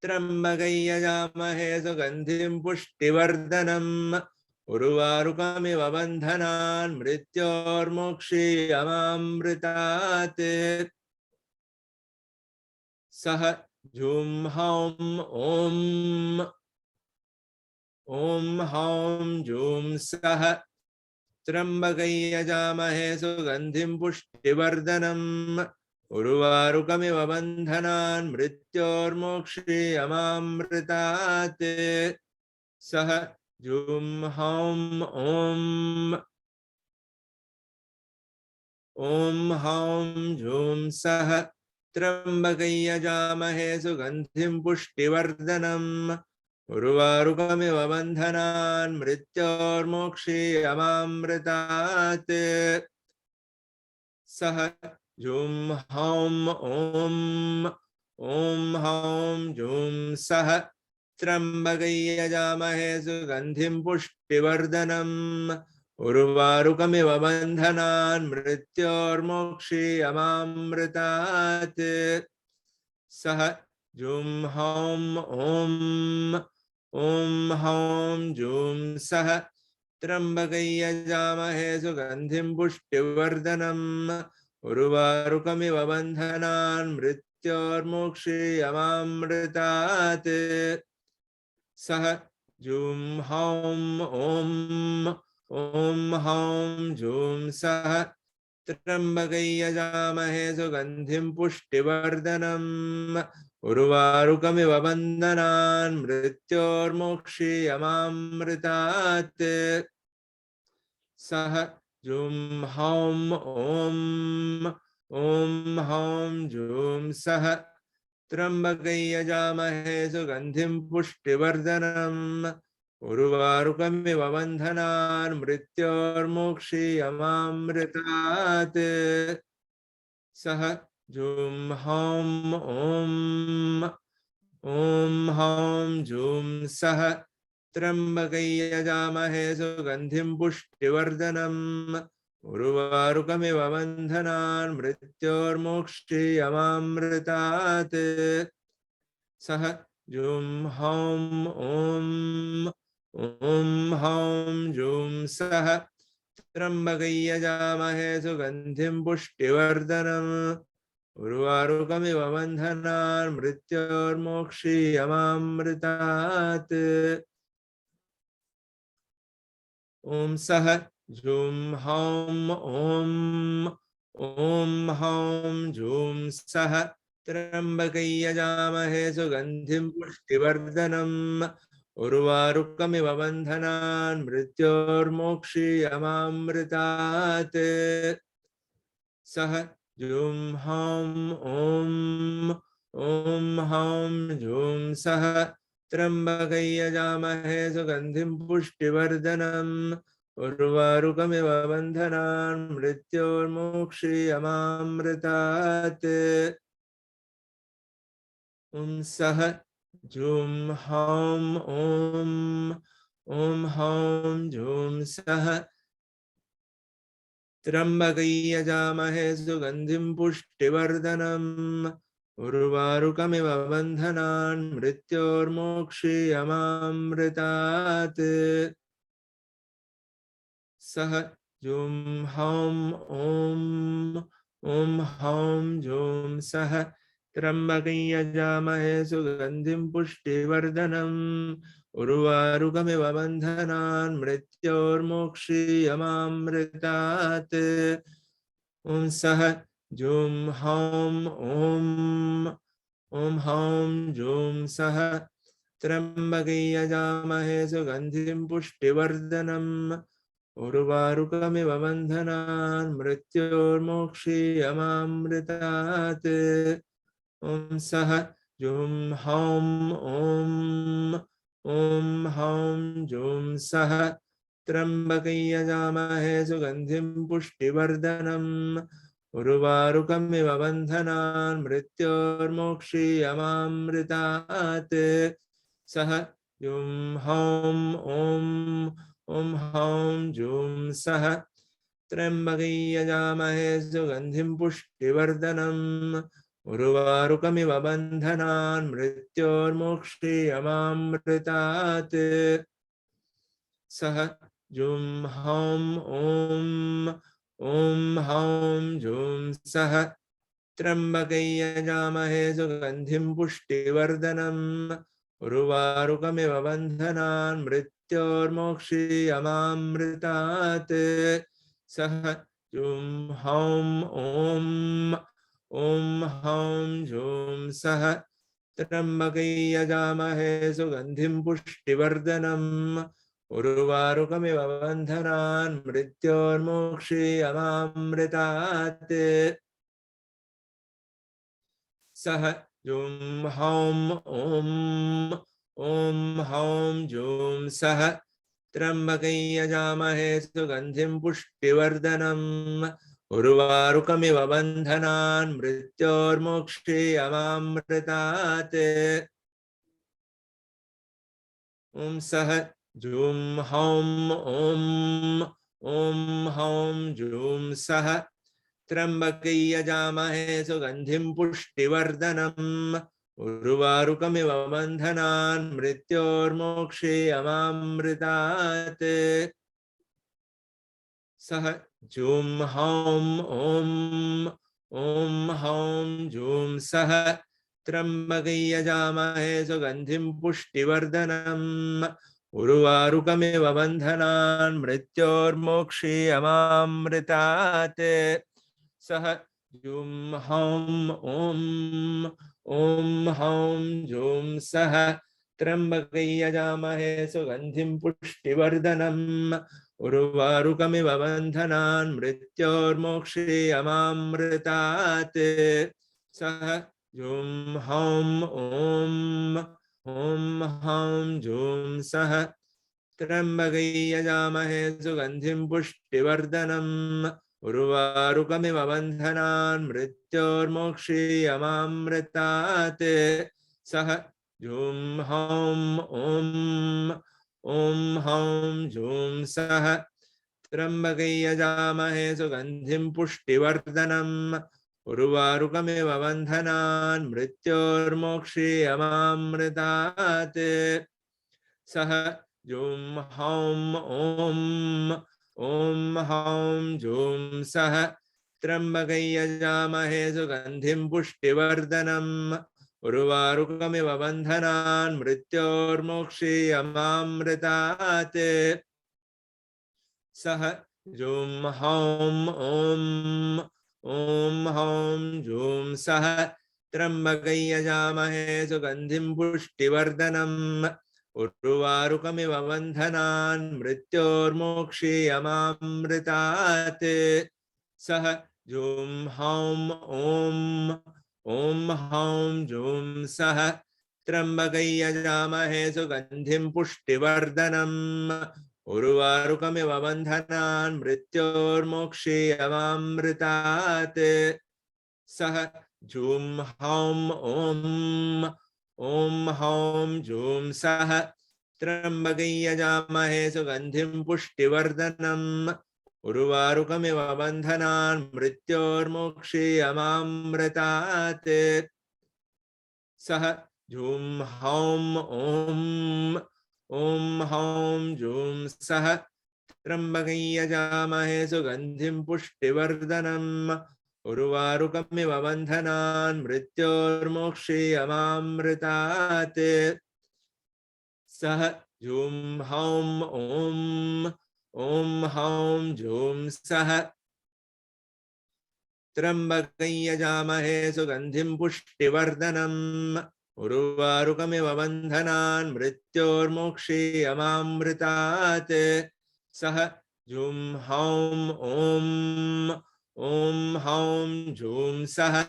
त्र्यंबकं यजामहे सुगंधिं पुष्टिवर्धनम् उर्वारुकमिव बन्धनान् मृत्योर्मुक्षीयमामृतात् सह झूम हौम ओम हौम झूम सह त्र्यंबकं यजामहे सुगंधिं पुष्टिवर्धनम् उर्वारुकमिव बन्धनान् मृत्योर्मोक्षीयमामृतात् सह जुं हौं ॐ हौं जुं सः त्र्यम्बकै यजामहे सुगन्धिं पुष्टिवर्धनम् उर्वारुकमिव बन्धनान् मृत्योर्मोक्षीयमामृतात् सह जुं हौं जुं सः त्र्यम्बकै यजामहे सुगन्धिं पुष्टिवर्धनम् उर्वारुकमिव बन्धनान् मृत्योर्मोक्षीयमामृतात् सह जुं हौं जुं सः त्र्यम्बकै यजामहे सुगन्धिं पुष्टिवर्धनम् उर्वारुकमिव बन्धनान् मृत्योर्मोक्षीयमामृतात् सह जुं हौं जुं सः त्र्यम्बकै यजामहे सुगन्धिं पुष्टिवर्धनम् उर्वारुकमिव बन्धनान् मृत्योर्मोक्षीयमामृतात् सह जुं हौं जुं सः त्र्यम्बकै यजामहे सुगन्धिं पुष्टिवर्धनम् उर्वारुकमिव बन्धनान् मृत्योर्मोक्षीयमामृतात् सह जुं हौं जुं सः त्र्यम्बकै यजामहे सुगन्धिं पुष्टिवर्धनम् उर्वारुकमिव बन्धनान् मृत्योर्मोक्षीयमामृतात् सह जुं हौं जुं सः त्र्यम्बकै यजामहे सुगन्धिं पुष्टिवर्धनम् उर्वारुकमिव बन्धनान् मृत्योर्मोक्षीयमामृतात् ॐ सह जुं हौं जुं सः त्र्यम्बकै यजामहे सुगन्धिं पुष्टिवर्धनम् उर्वारुकमिव बन्धनान् मृत्योर्मोक्षीयमामृतात् सह जुं हौं जुं सः त्र्यम्बकै यजामहे सुगन्धिं पुष्टिवर्धनम् उर्वारुकमिव बन्धनान् मृत्योर्मोक्षीयमामृतात् सह जुं हौं जुं सः त्र्यम्बकै यजामहे सुगन्धिं पुष्टिवर्धनम् उर्वारुकमिव बन्धनान् मृत्योर्मोक्षीयमामृतात् सह जुं हौं जुं सः त्र्यम्बकै यजामहे सुगन्धिं पुष्टिवर्धनम् उर्वारुकमिव बन्धनान् मृत्योर्मोक्षीयमामृतात् सह जुं हौं जुं सः त्र्यम्बकै यजामहे सुगन्धिं पुष्टिवर्धनम् उर्वारुकमिव बन्धनान् मृत्योर्मोक्षीयमामृतात् सह जुं हौं जुं सः त्र्यम्बकै यजामहे सुगन्धिं पुष्टिवर्धनम् उर्वारुकमिव बन्धनान् मृत्योर्मोक्षीयमामृतात् सह जुं हौं जुं सः त्र्यम्बकै यजामहे सुगन्धिं पुष्टिवर्धनम् उर्वारुकमिव बन्धनान् मृत्योर्मोक्षीयमामृतात् सह जुं हौं जुं सः त्र्यम्बकै यजामहे सुगन्धिं पुष्टिवर्धनम् उर्वारुकमिव बन्धनान् मृत्योर्मोक्षीयमामृतात् सह जुं हौं Om Haum Jum Sah Trambakay Yajamahe Sugandhim Pushtivardhanam Urvarukamiva Bandhanan Mrityormokshi Amamritate Sah Jum Haum Om Haum Jum Sah Trambakay Yajamahe Sugandhim Pushtivardhanam Urvarukamiva bandhanan mrityormokshi amamritate Sah Jum Haum Om Haum Jum Sah Trambakay Yajamahe Sugandhim Pushtivardhanam Urvarukamiva bandhanan mrityormokshi amamritate Sah Jum Haum Om Haum Jum Sah Trambakay Yajamahe Sugandhim Pushtivardhanam Urvarukamiva bandhanan mrityormokshi amamritate Sah Jum Haum Om Haum Jum Sah Trambakay Yajamahe Sugandhim Pushtivardhanam Urvarukamiva bandhanan mrityormokshi amamritate Sah Jum Haum Om Haum Jum Sah Trambakay Yajamahe Sugandhim Pushtivardhanam Urvarukamiva bandhanan mrityormokshi amamritate Sah Jum Haum Om Haum Jum Sah Trambakay Yajamahe Sugandhim Pushtivardhanam Urvarukamiva bandhanan mrityormokshi amamritate Sah Jum Haum Om Haum Jum Sah Trambakay Yajamahe Sugandhim Pushtivardhanam Urvarukamiva bandhanan mrityormokshi amamritate Sah Jum Haum Om Haum Jum Sah Trambakay Yajamahe Sugandhim Pushtivardhanam Urvarukamiva bandhanan mrityormokshi amamritate Sah Jum Haum Om Haum Jum Sah Trambakay Yajamahe Sugandhim Pushtivardhanam Urvarukamiva bandhanan mrityormokshi amamritate Sah Jum Haum Om Haum Jum Sah Trambakay Yajamahe Sugandhim Pushtivardhanam Urvarukamiva bandhanan mrityormokshi amamritate Sah Jum Haum Om Haum Jum Sah Trambakay Yajamahe Sugandhim Pushtivardhanam Urvarukamiva bandhanan mrityormokshi amamritate Sah Jum Haum Om Haum Jum Sah Trambakay Yajamahe Sugandhim Pushtivardhanam Urvarukamiva bandhanan mrityormokshi amamritate Sah Jum Haum Om Haum Jum Sah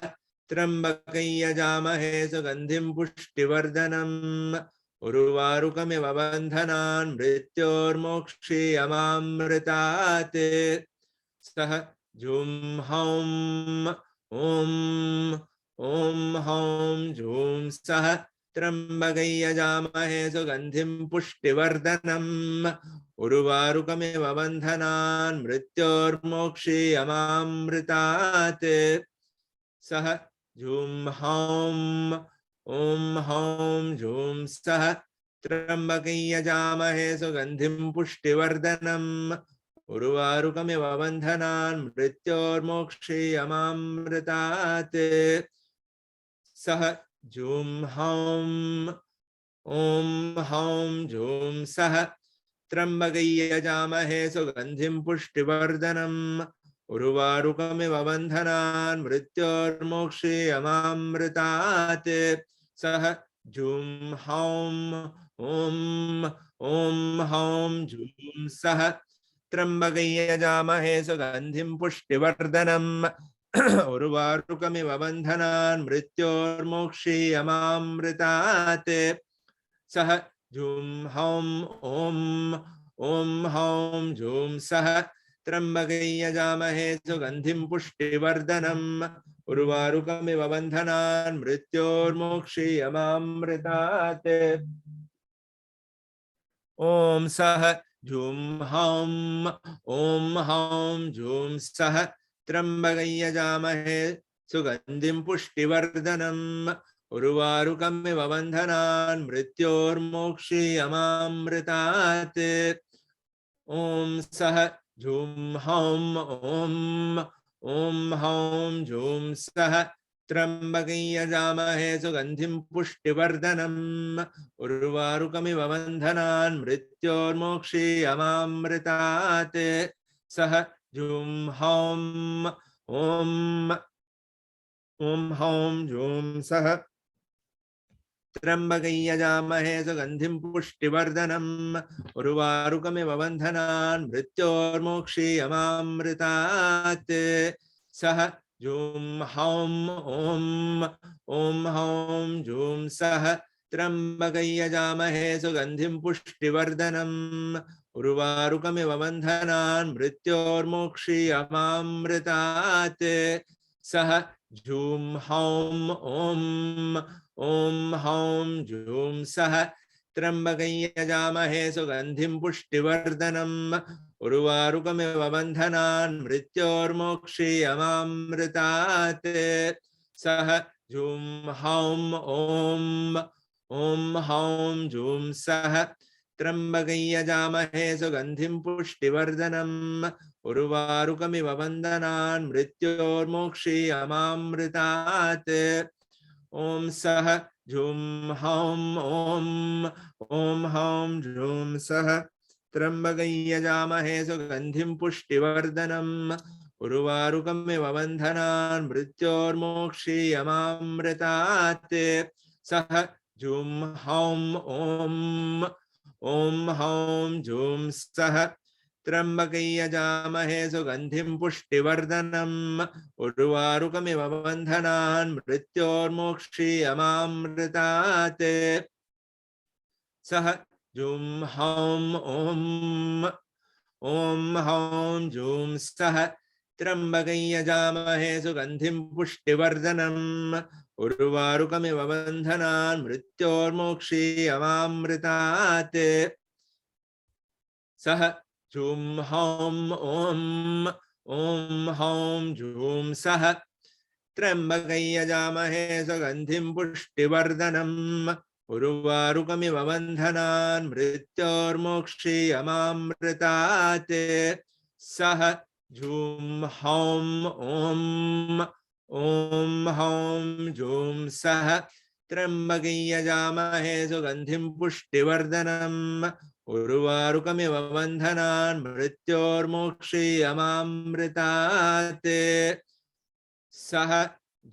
Trambakay Yajamahe Sugandhim Pushtivardhanam Urvarukamiva bandhanan mrityormokshi amamritate Sah Jum Haum Om Haum Jum Sah Trambakay Yajamahe Sugandhim Pushtivardhanam Urvarukamiva bandhanan mrityormokshi amamritate Sah Jum Haum Jum Sah Trambakay Yajamahe Sugandhim Pushtivardhanam Urvarukamiva bandhanan mrityormokshi amamritate Sah Jum Haum Jum Sah Trambakay Yajamahe Sugandhim Pushtivardhanam उर्वारुकमिव बन्धनान् मृत्योर्मोक्षीयमामृतात् सः झूं हौं ॐ ॐ हौं झूं सः त्र्यम्बकं यजामहे सुगन्धिं पुष्टिवर्धनम् उर्वारुकमिव बन्धनान् मृत्योर्मोक्षीयमामृतात् सः झूं हौं ॐ हौं झूं सः त्र्यम्बकं यजामहे सुगन्धिं पुष्टिवर्धनम् उर्वारुकमिव बन्धनान् मृत्योर्मोक्षीयमामृतात् ॐ सः झूं हौं झूं सः त्र्यम्बकं यजामहे सुगन्धिं पुष्टिवर्धनम् उर्वारुकमिव बन्धनान् मृत्योर्मोक्षीयमामृतात् ॐ सः झूं हौं झूं सः त्र्यम्बकं यजामहे सुगन्धिं पुष्टिवर्धनम् उर्वारुकमिव बन्धनान् मृत्योर्मोक्षीयमामृतात् सः झूं हौं हौं झूं सः त्र्यम्बकं यजामहे सुगन्धिं पुष्टिवर्धनम् उर्वारुकमिव बन्धनान् मृत्योर्मोक्षीयमामृतात् सः झूं हौं हौं झूं सः त्र्यम्बकं यजामहे सुगन्धिं पुष्टिवर्धनम् उर्वारुकमिव बन्धनान् मृत्योर्मोक्षीयमामृतात् सः झूं हौं हौं झूं सः त्र्यम्बकं यजामहे सुगन्धिं पुष्टिवर्धनम् उर्वारुकमिव बन्धनान् मृत्योर्मोक्षीयमामृतात् सः झूं हौं हौं झूं सः त्र्यम्बकं यजामहे सुगन्धिं पुष्टिवर्धनम् उर्वारुकमिव बन्धनान् मृत्योर्मोक्षीयमामृतात् ॐ सः झूं हौं हौं झूं सः त्र्यम्बकं यजामहे सुगन्धिं पुष्टिवर्धनम् उर्वारुकमिव बन्धनान् मृत्योर्मोक्षीयमामृतात् सः झूं हौं हौं झूं सः त्र्यम्बकं यजामहे सुगन्धिं पुष्टिवर्धनम् उर्वारुकमिव बन्धनान् मृत्योर्मोक्षीयमामृतात् सः झूं हौं हौं झूं सः त्र्यम्बकं यजामहे सुगन्धिं पुष्टिवर्धनम् उर्वारुकमिव बन्धनान् मृत्योर्मोक्षीयमामृतात् सः झूं हौं हौं झूं सः त्र्यम्बकं यजामहे सुगन्धिं पुष्टिवर्धनम् उर्वारुकमिव बन्धनान् मृत्योर्मोक्षीयमामृतात् सः झूं हौं हौं झूं सः त्र्यम्बकं यजामहे सुगन्धिं पुष्टिवर्धनम् उर्वारुकमिव बन्धनान् मृत्योर्मोक्षीयमामृतात् सः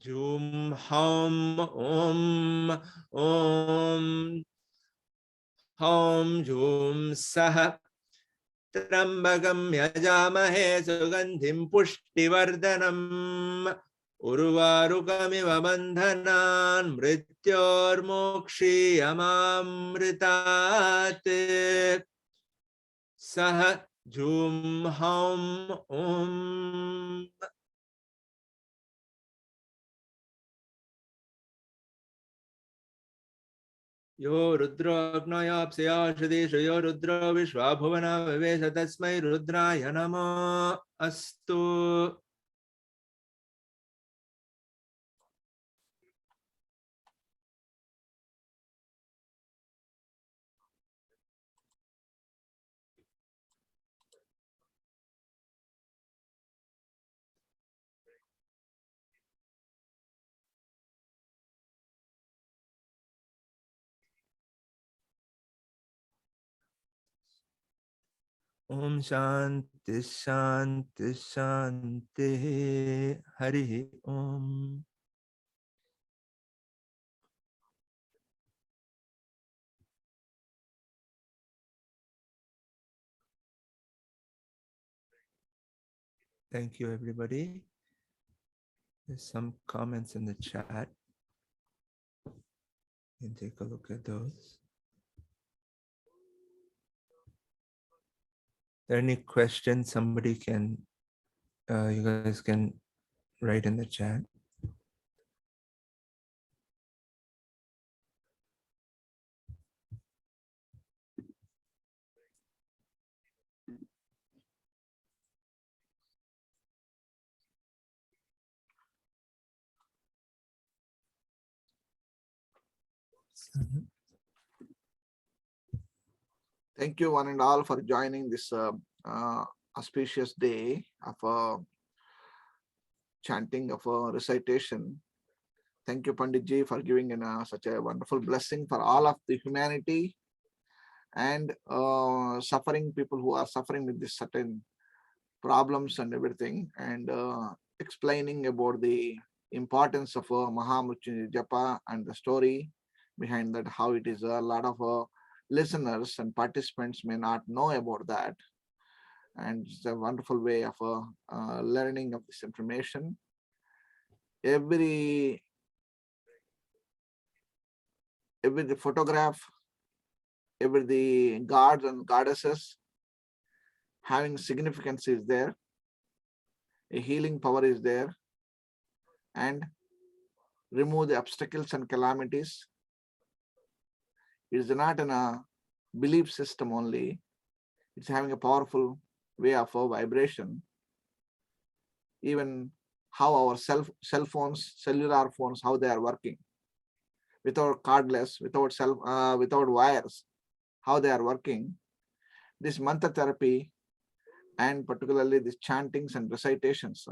झूं हौं हौं झूं सः त्र्यम्बकं यजामहे सुगन्धिं पुष्टिवर्धनम् उर्वारुकमिव बन्धनान् मृत्योर्मोक्षीयमामृतात् सः झूं हौं यो रुद्रो अग्नयाप्स्याशदेशो यो रुद्रो विश्वा भुवना विवेश तस्मै रुद्राय नमो अस्तु। Om Shanti Shanti Shanti Hari Om. Thank you, everybody. There's some comments in the chat. You can take a look at those. Are there any questions? Somebody can, you guys can write in the chat. Thank you one and all for joining this auspicious day of chanting of a recitation. Thank you, Pandit ji, for giving such a wonderful blessing for all of the humanity and suffering people who are suffering with this certain problems and everything, and explaining about the importance of Maha Mruthunjaya Japa and the story behind that, how it is. A lot of listeners and participants may not know about that, and it's a wonderful way of learning of this information. Every the photograph, every the gods and goddesses having significance is there, a healing power is there, and remove the obstacles and calamities. It is not in a belief system only, it's having a powerful way of a vibration. Even how our cell phones, cellular phones, how they are working, without cordless, without wires, how they are working. This mantra therapy and particularly these chantings and recitations,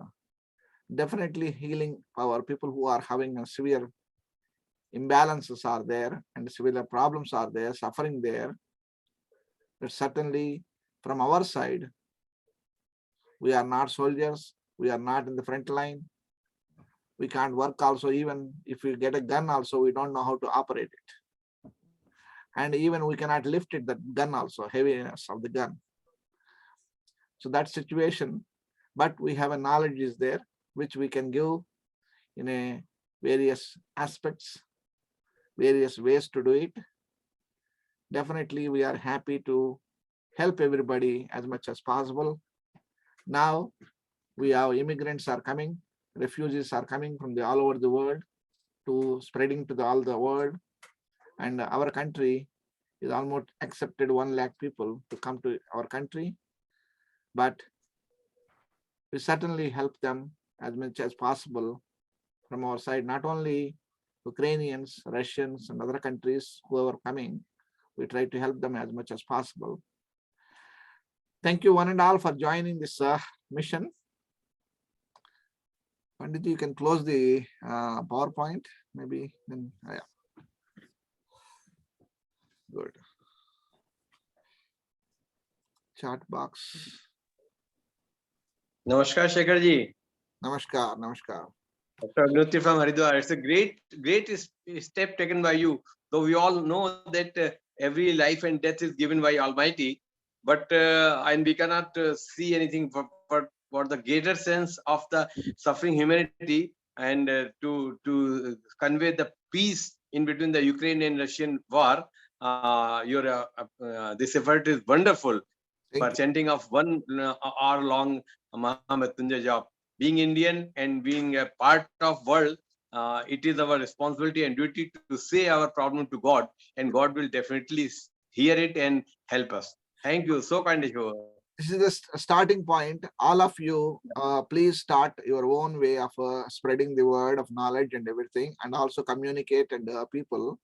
definitely healing our people who are having a severe imbalances are there and severe problems are there, suffering there. But certainly from our side, we are not soldiers, we are not in the front line. We can't work also. Even if we get a gun also, we don't know how to operate it. And even we cannot lift it, that gun also, heaviness of the gun. So that situation, but we have a knowledge is there, which we can give in a various aspects, various ways to do it. Definitely we are happy to help everybody as much as possible. Now we have immigrants are coming, refugees are coming from all over the world to spreading to all the world, and our country is almost accepted 1 lakh people to come to our country. But we certainly help them as much as possible from our side, not only Ukrainians, Russians, and other countries who are coming, we try to help them as much as possible. Thank you one and all for joining this mission. Pandit, you can close the PowerPoint, maybe then. Yeah. Good. Chat box. Namaskar, Shekhar ji. Namaskar, namaskar. Dr. Agnuti from Haridwar. It's a great step taken by you. Though we all know that every life and death is given by Almighty, but and we cannot see anything for the greater sense of the suffering humanity, and to convey the peace in between the Ukraine and Russian war. This effort is wonderful. For chanting of 1 hour long Maha Mruthunjaya. Being Indian and being a part of world, it is our responsibility and duty to say our problem to God, and God will definitely hear it and help us. Thank you. So kind of you. This is the starting point. All of you, please start your own way of spreading the word of knowledge and everything, and also communicate and people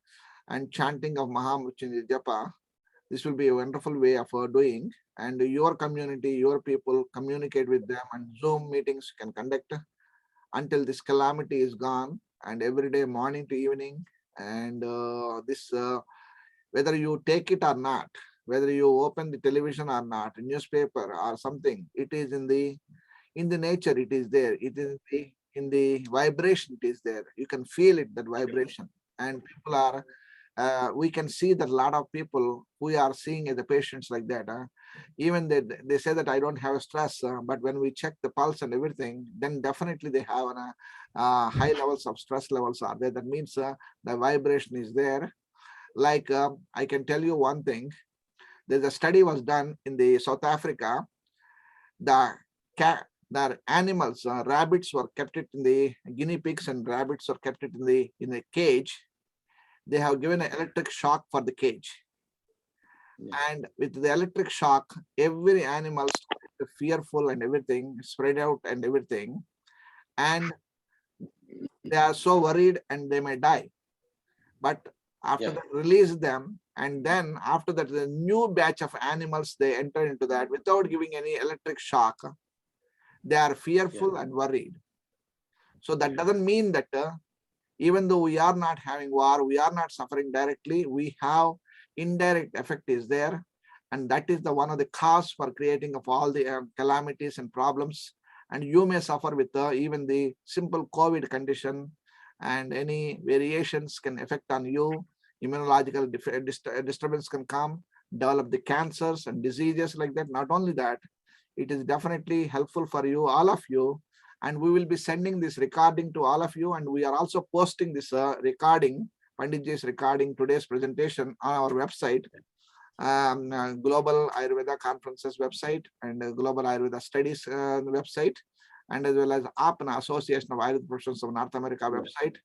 and chanting of Maha Mruthunjaya Japa. This will be a wonderful way of doing, and your community, your people, communicate with them, and Zoom meetings can conduct until this calamity is gone, and every day morning to evening, and whether you take it or not, whether you open the television or not, newspaper or something, it is in the nature, it is there. It is in the vibration, it is there. You can feel it, that vibration. And people are, we can see that a lot of people who are seeing the patients like that, even they say that I don't have a stress, but when we check the pulse and everything, then definitely they have high levels of stress levels are there. That means the vibration is there. Like I can tell you one thing. There's a study was done in the South Africa. The animals, rabbits were kept it in the guinea pigs, and rabbits were kept it in the cage. They have given an electric shock for the cage. Yeah. And with the electric shock, every animal started fearful and everything, spread out and everything. And they are so worried and they may die. But after that, release them. And then after that, the new batch of animals, they enter into that without giving any electric shock. They are fearful and worried. So that doesn't mean that even though we are not having war, we are not suffering directly, we have indirect effect is there. And that is the one of the cause for creating of all the calamities and problems. And you may suffer with even the simple COVID condition, and any variations can affect on you. Immunological disturbance can come, develop the cancers and diseases like that. Not only that, it is definitely helpful for you, all of you. And we will be sending this recording to all of you. And we are also posting this recording, Panditji's recording, today's presentation on our website, Global Ayurveda Conferences website, and Global Ayurveda Studies website, and as well as APNA, Association of Ayurveda Professionals of North America website.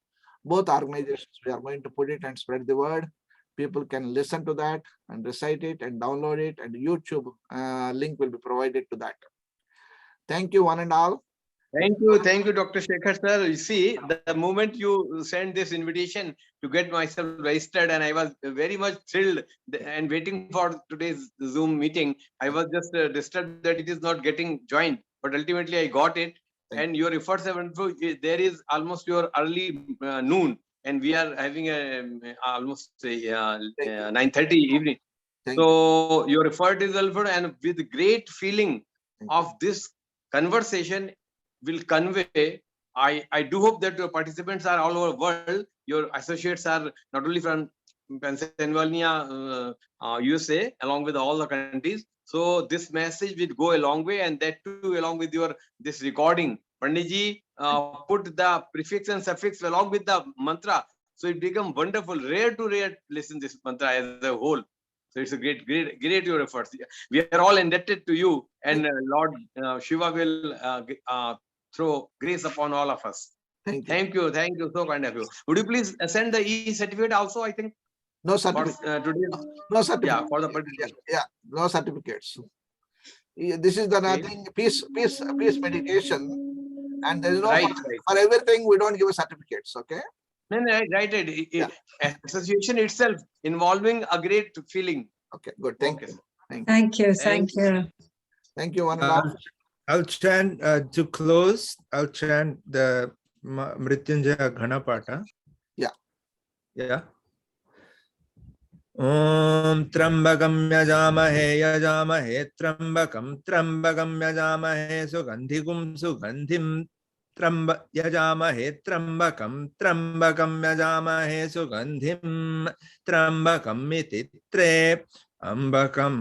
Both organizations, we are going to put it and spread the word. People can listen to that and recite it and download it, and YouTube link will be provided to that. Thank you, one and all. Thank you, Dr. Shekhar sir. You see, the moment you sent this invitation to get myself registered, and I was very much thrilled and waiting for today's Zoom meeting. I was just disturbed that it is not getting joined, but ultimately I got it. And your efforts have improved. There is almost your early noon, and we are having almost 9:30 evening. So your effort is helpful, and with great feeling of this conversation will convey. I do hope that your participants are all over the world. Your associates are not only from Pennsylvania, USA, along with all the countries. So this message will go a long way, and that too along with your this recording. Panditji put the prefix and suffix along with the mantra, so it becomes wonderful. Rare to listen this mantra as a whole. So it's a great your efforts. We are all indebted to you, and Lord Shiva will throw grace upon all of us. Thank you, so kind of you. Would you please send the e-certificate also? I think no certificate. No certificate. Yeah, for the no certificates. This is the nothing peace meditation, and there is no for everything we don't give a certificates. Okay. No, right. Association itself involving a great feeling. Okay, good. Thank you. Thank you. Thank you, one and all. I'll chant to close. I'll chant the Mruthunjaya Ghanapata. Yeah. Om Trambakam Yajamahe Trambakam Yajamahe Sugandhim Yajamahe Trambakam Yajamahe Sugandhim Mititre Ambakam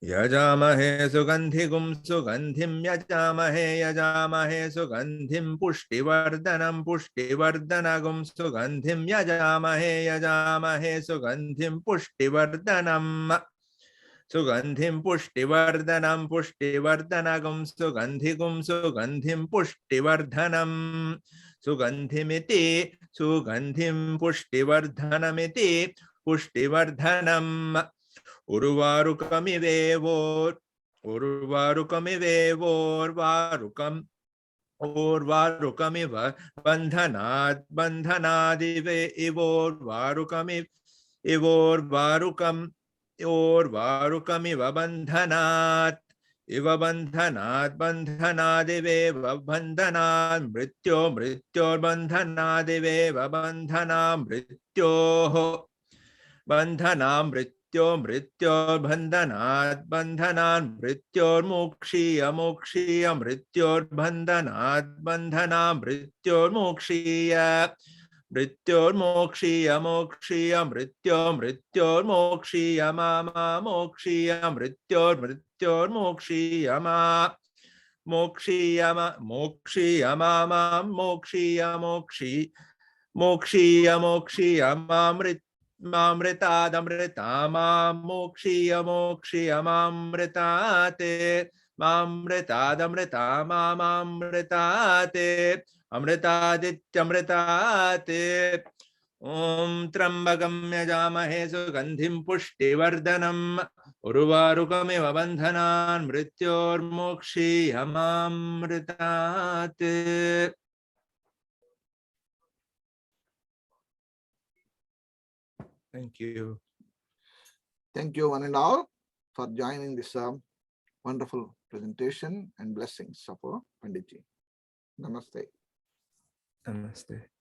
Yajamahe Sugandhim Yajamahe Sugandhim Pushtivardhanagum Sugandhim Yajamahe Sugandhim Pushtivardhanam Pushtivardhanagum Sugandhim Pushtivardhanam Sugandhimiti Sugandhim Pushtivardhanam Urvarukam Urvarukamiva bandhanadive Ivorvarukamiva bandhanadive bandhanad mrityor bandhanadive bandhana mrityoho bandhana mrityorbandhanat bandhanan mrityormokshiya mokshiya mrityorbandhanat bandhanan mrityormokshiya mrityormokshiya mokshiya mrityormokshiya mama mokshiya mrityormokshiya ma mokshiyama mokshiyamama mokshiyamamrit mamritadamritama mokshiyamamritate mamritadamritama mamritate amritadityamritate Om Trambakam Yajamahe Sugandhim Pushtivardanam Urvarukamiva Bandhanan Mrityor Mokshi Amamritate. Thank you. Thank you one and all for joining this wonderful presentation and blessings of our Panditji. Namaste. Namaste.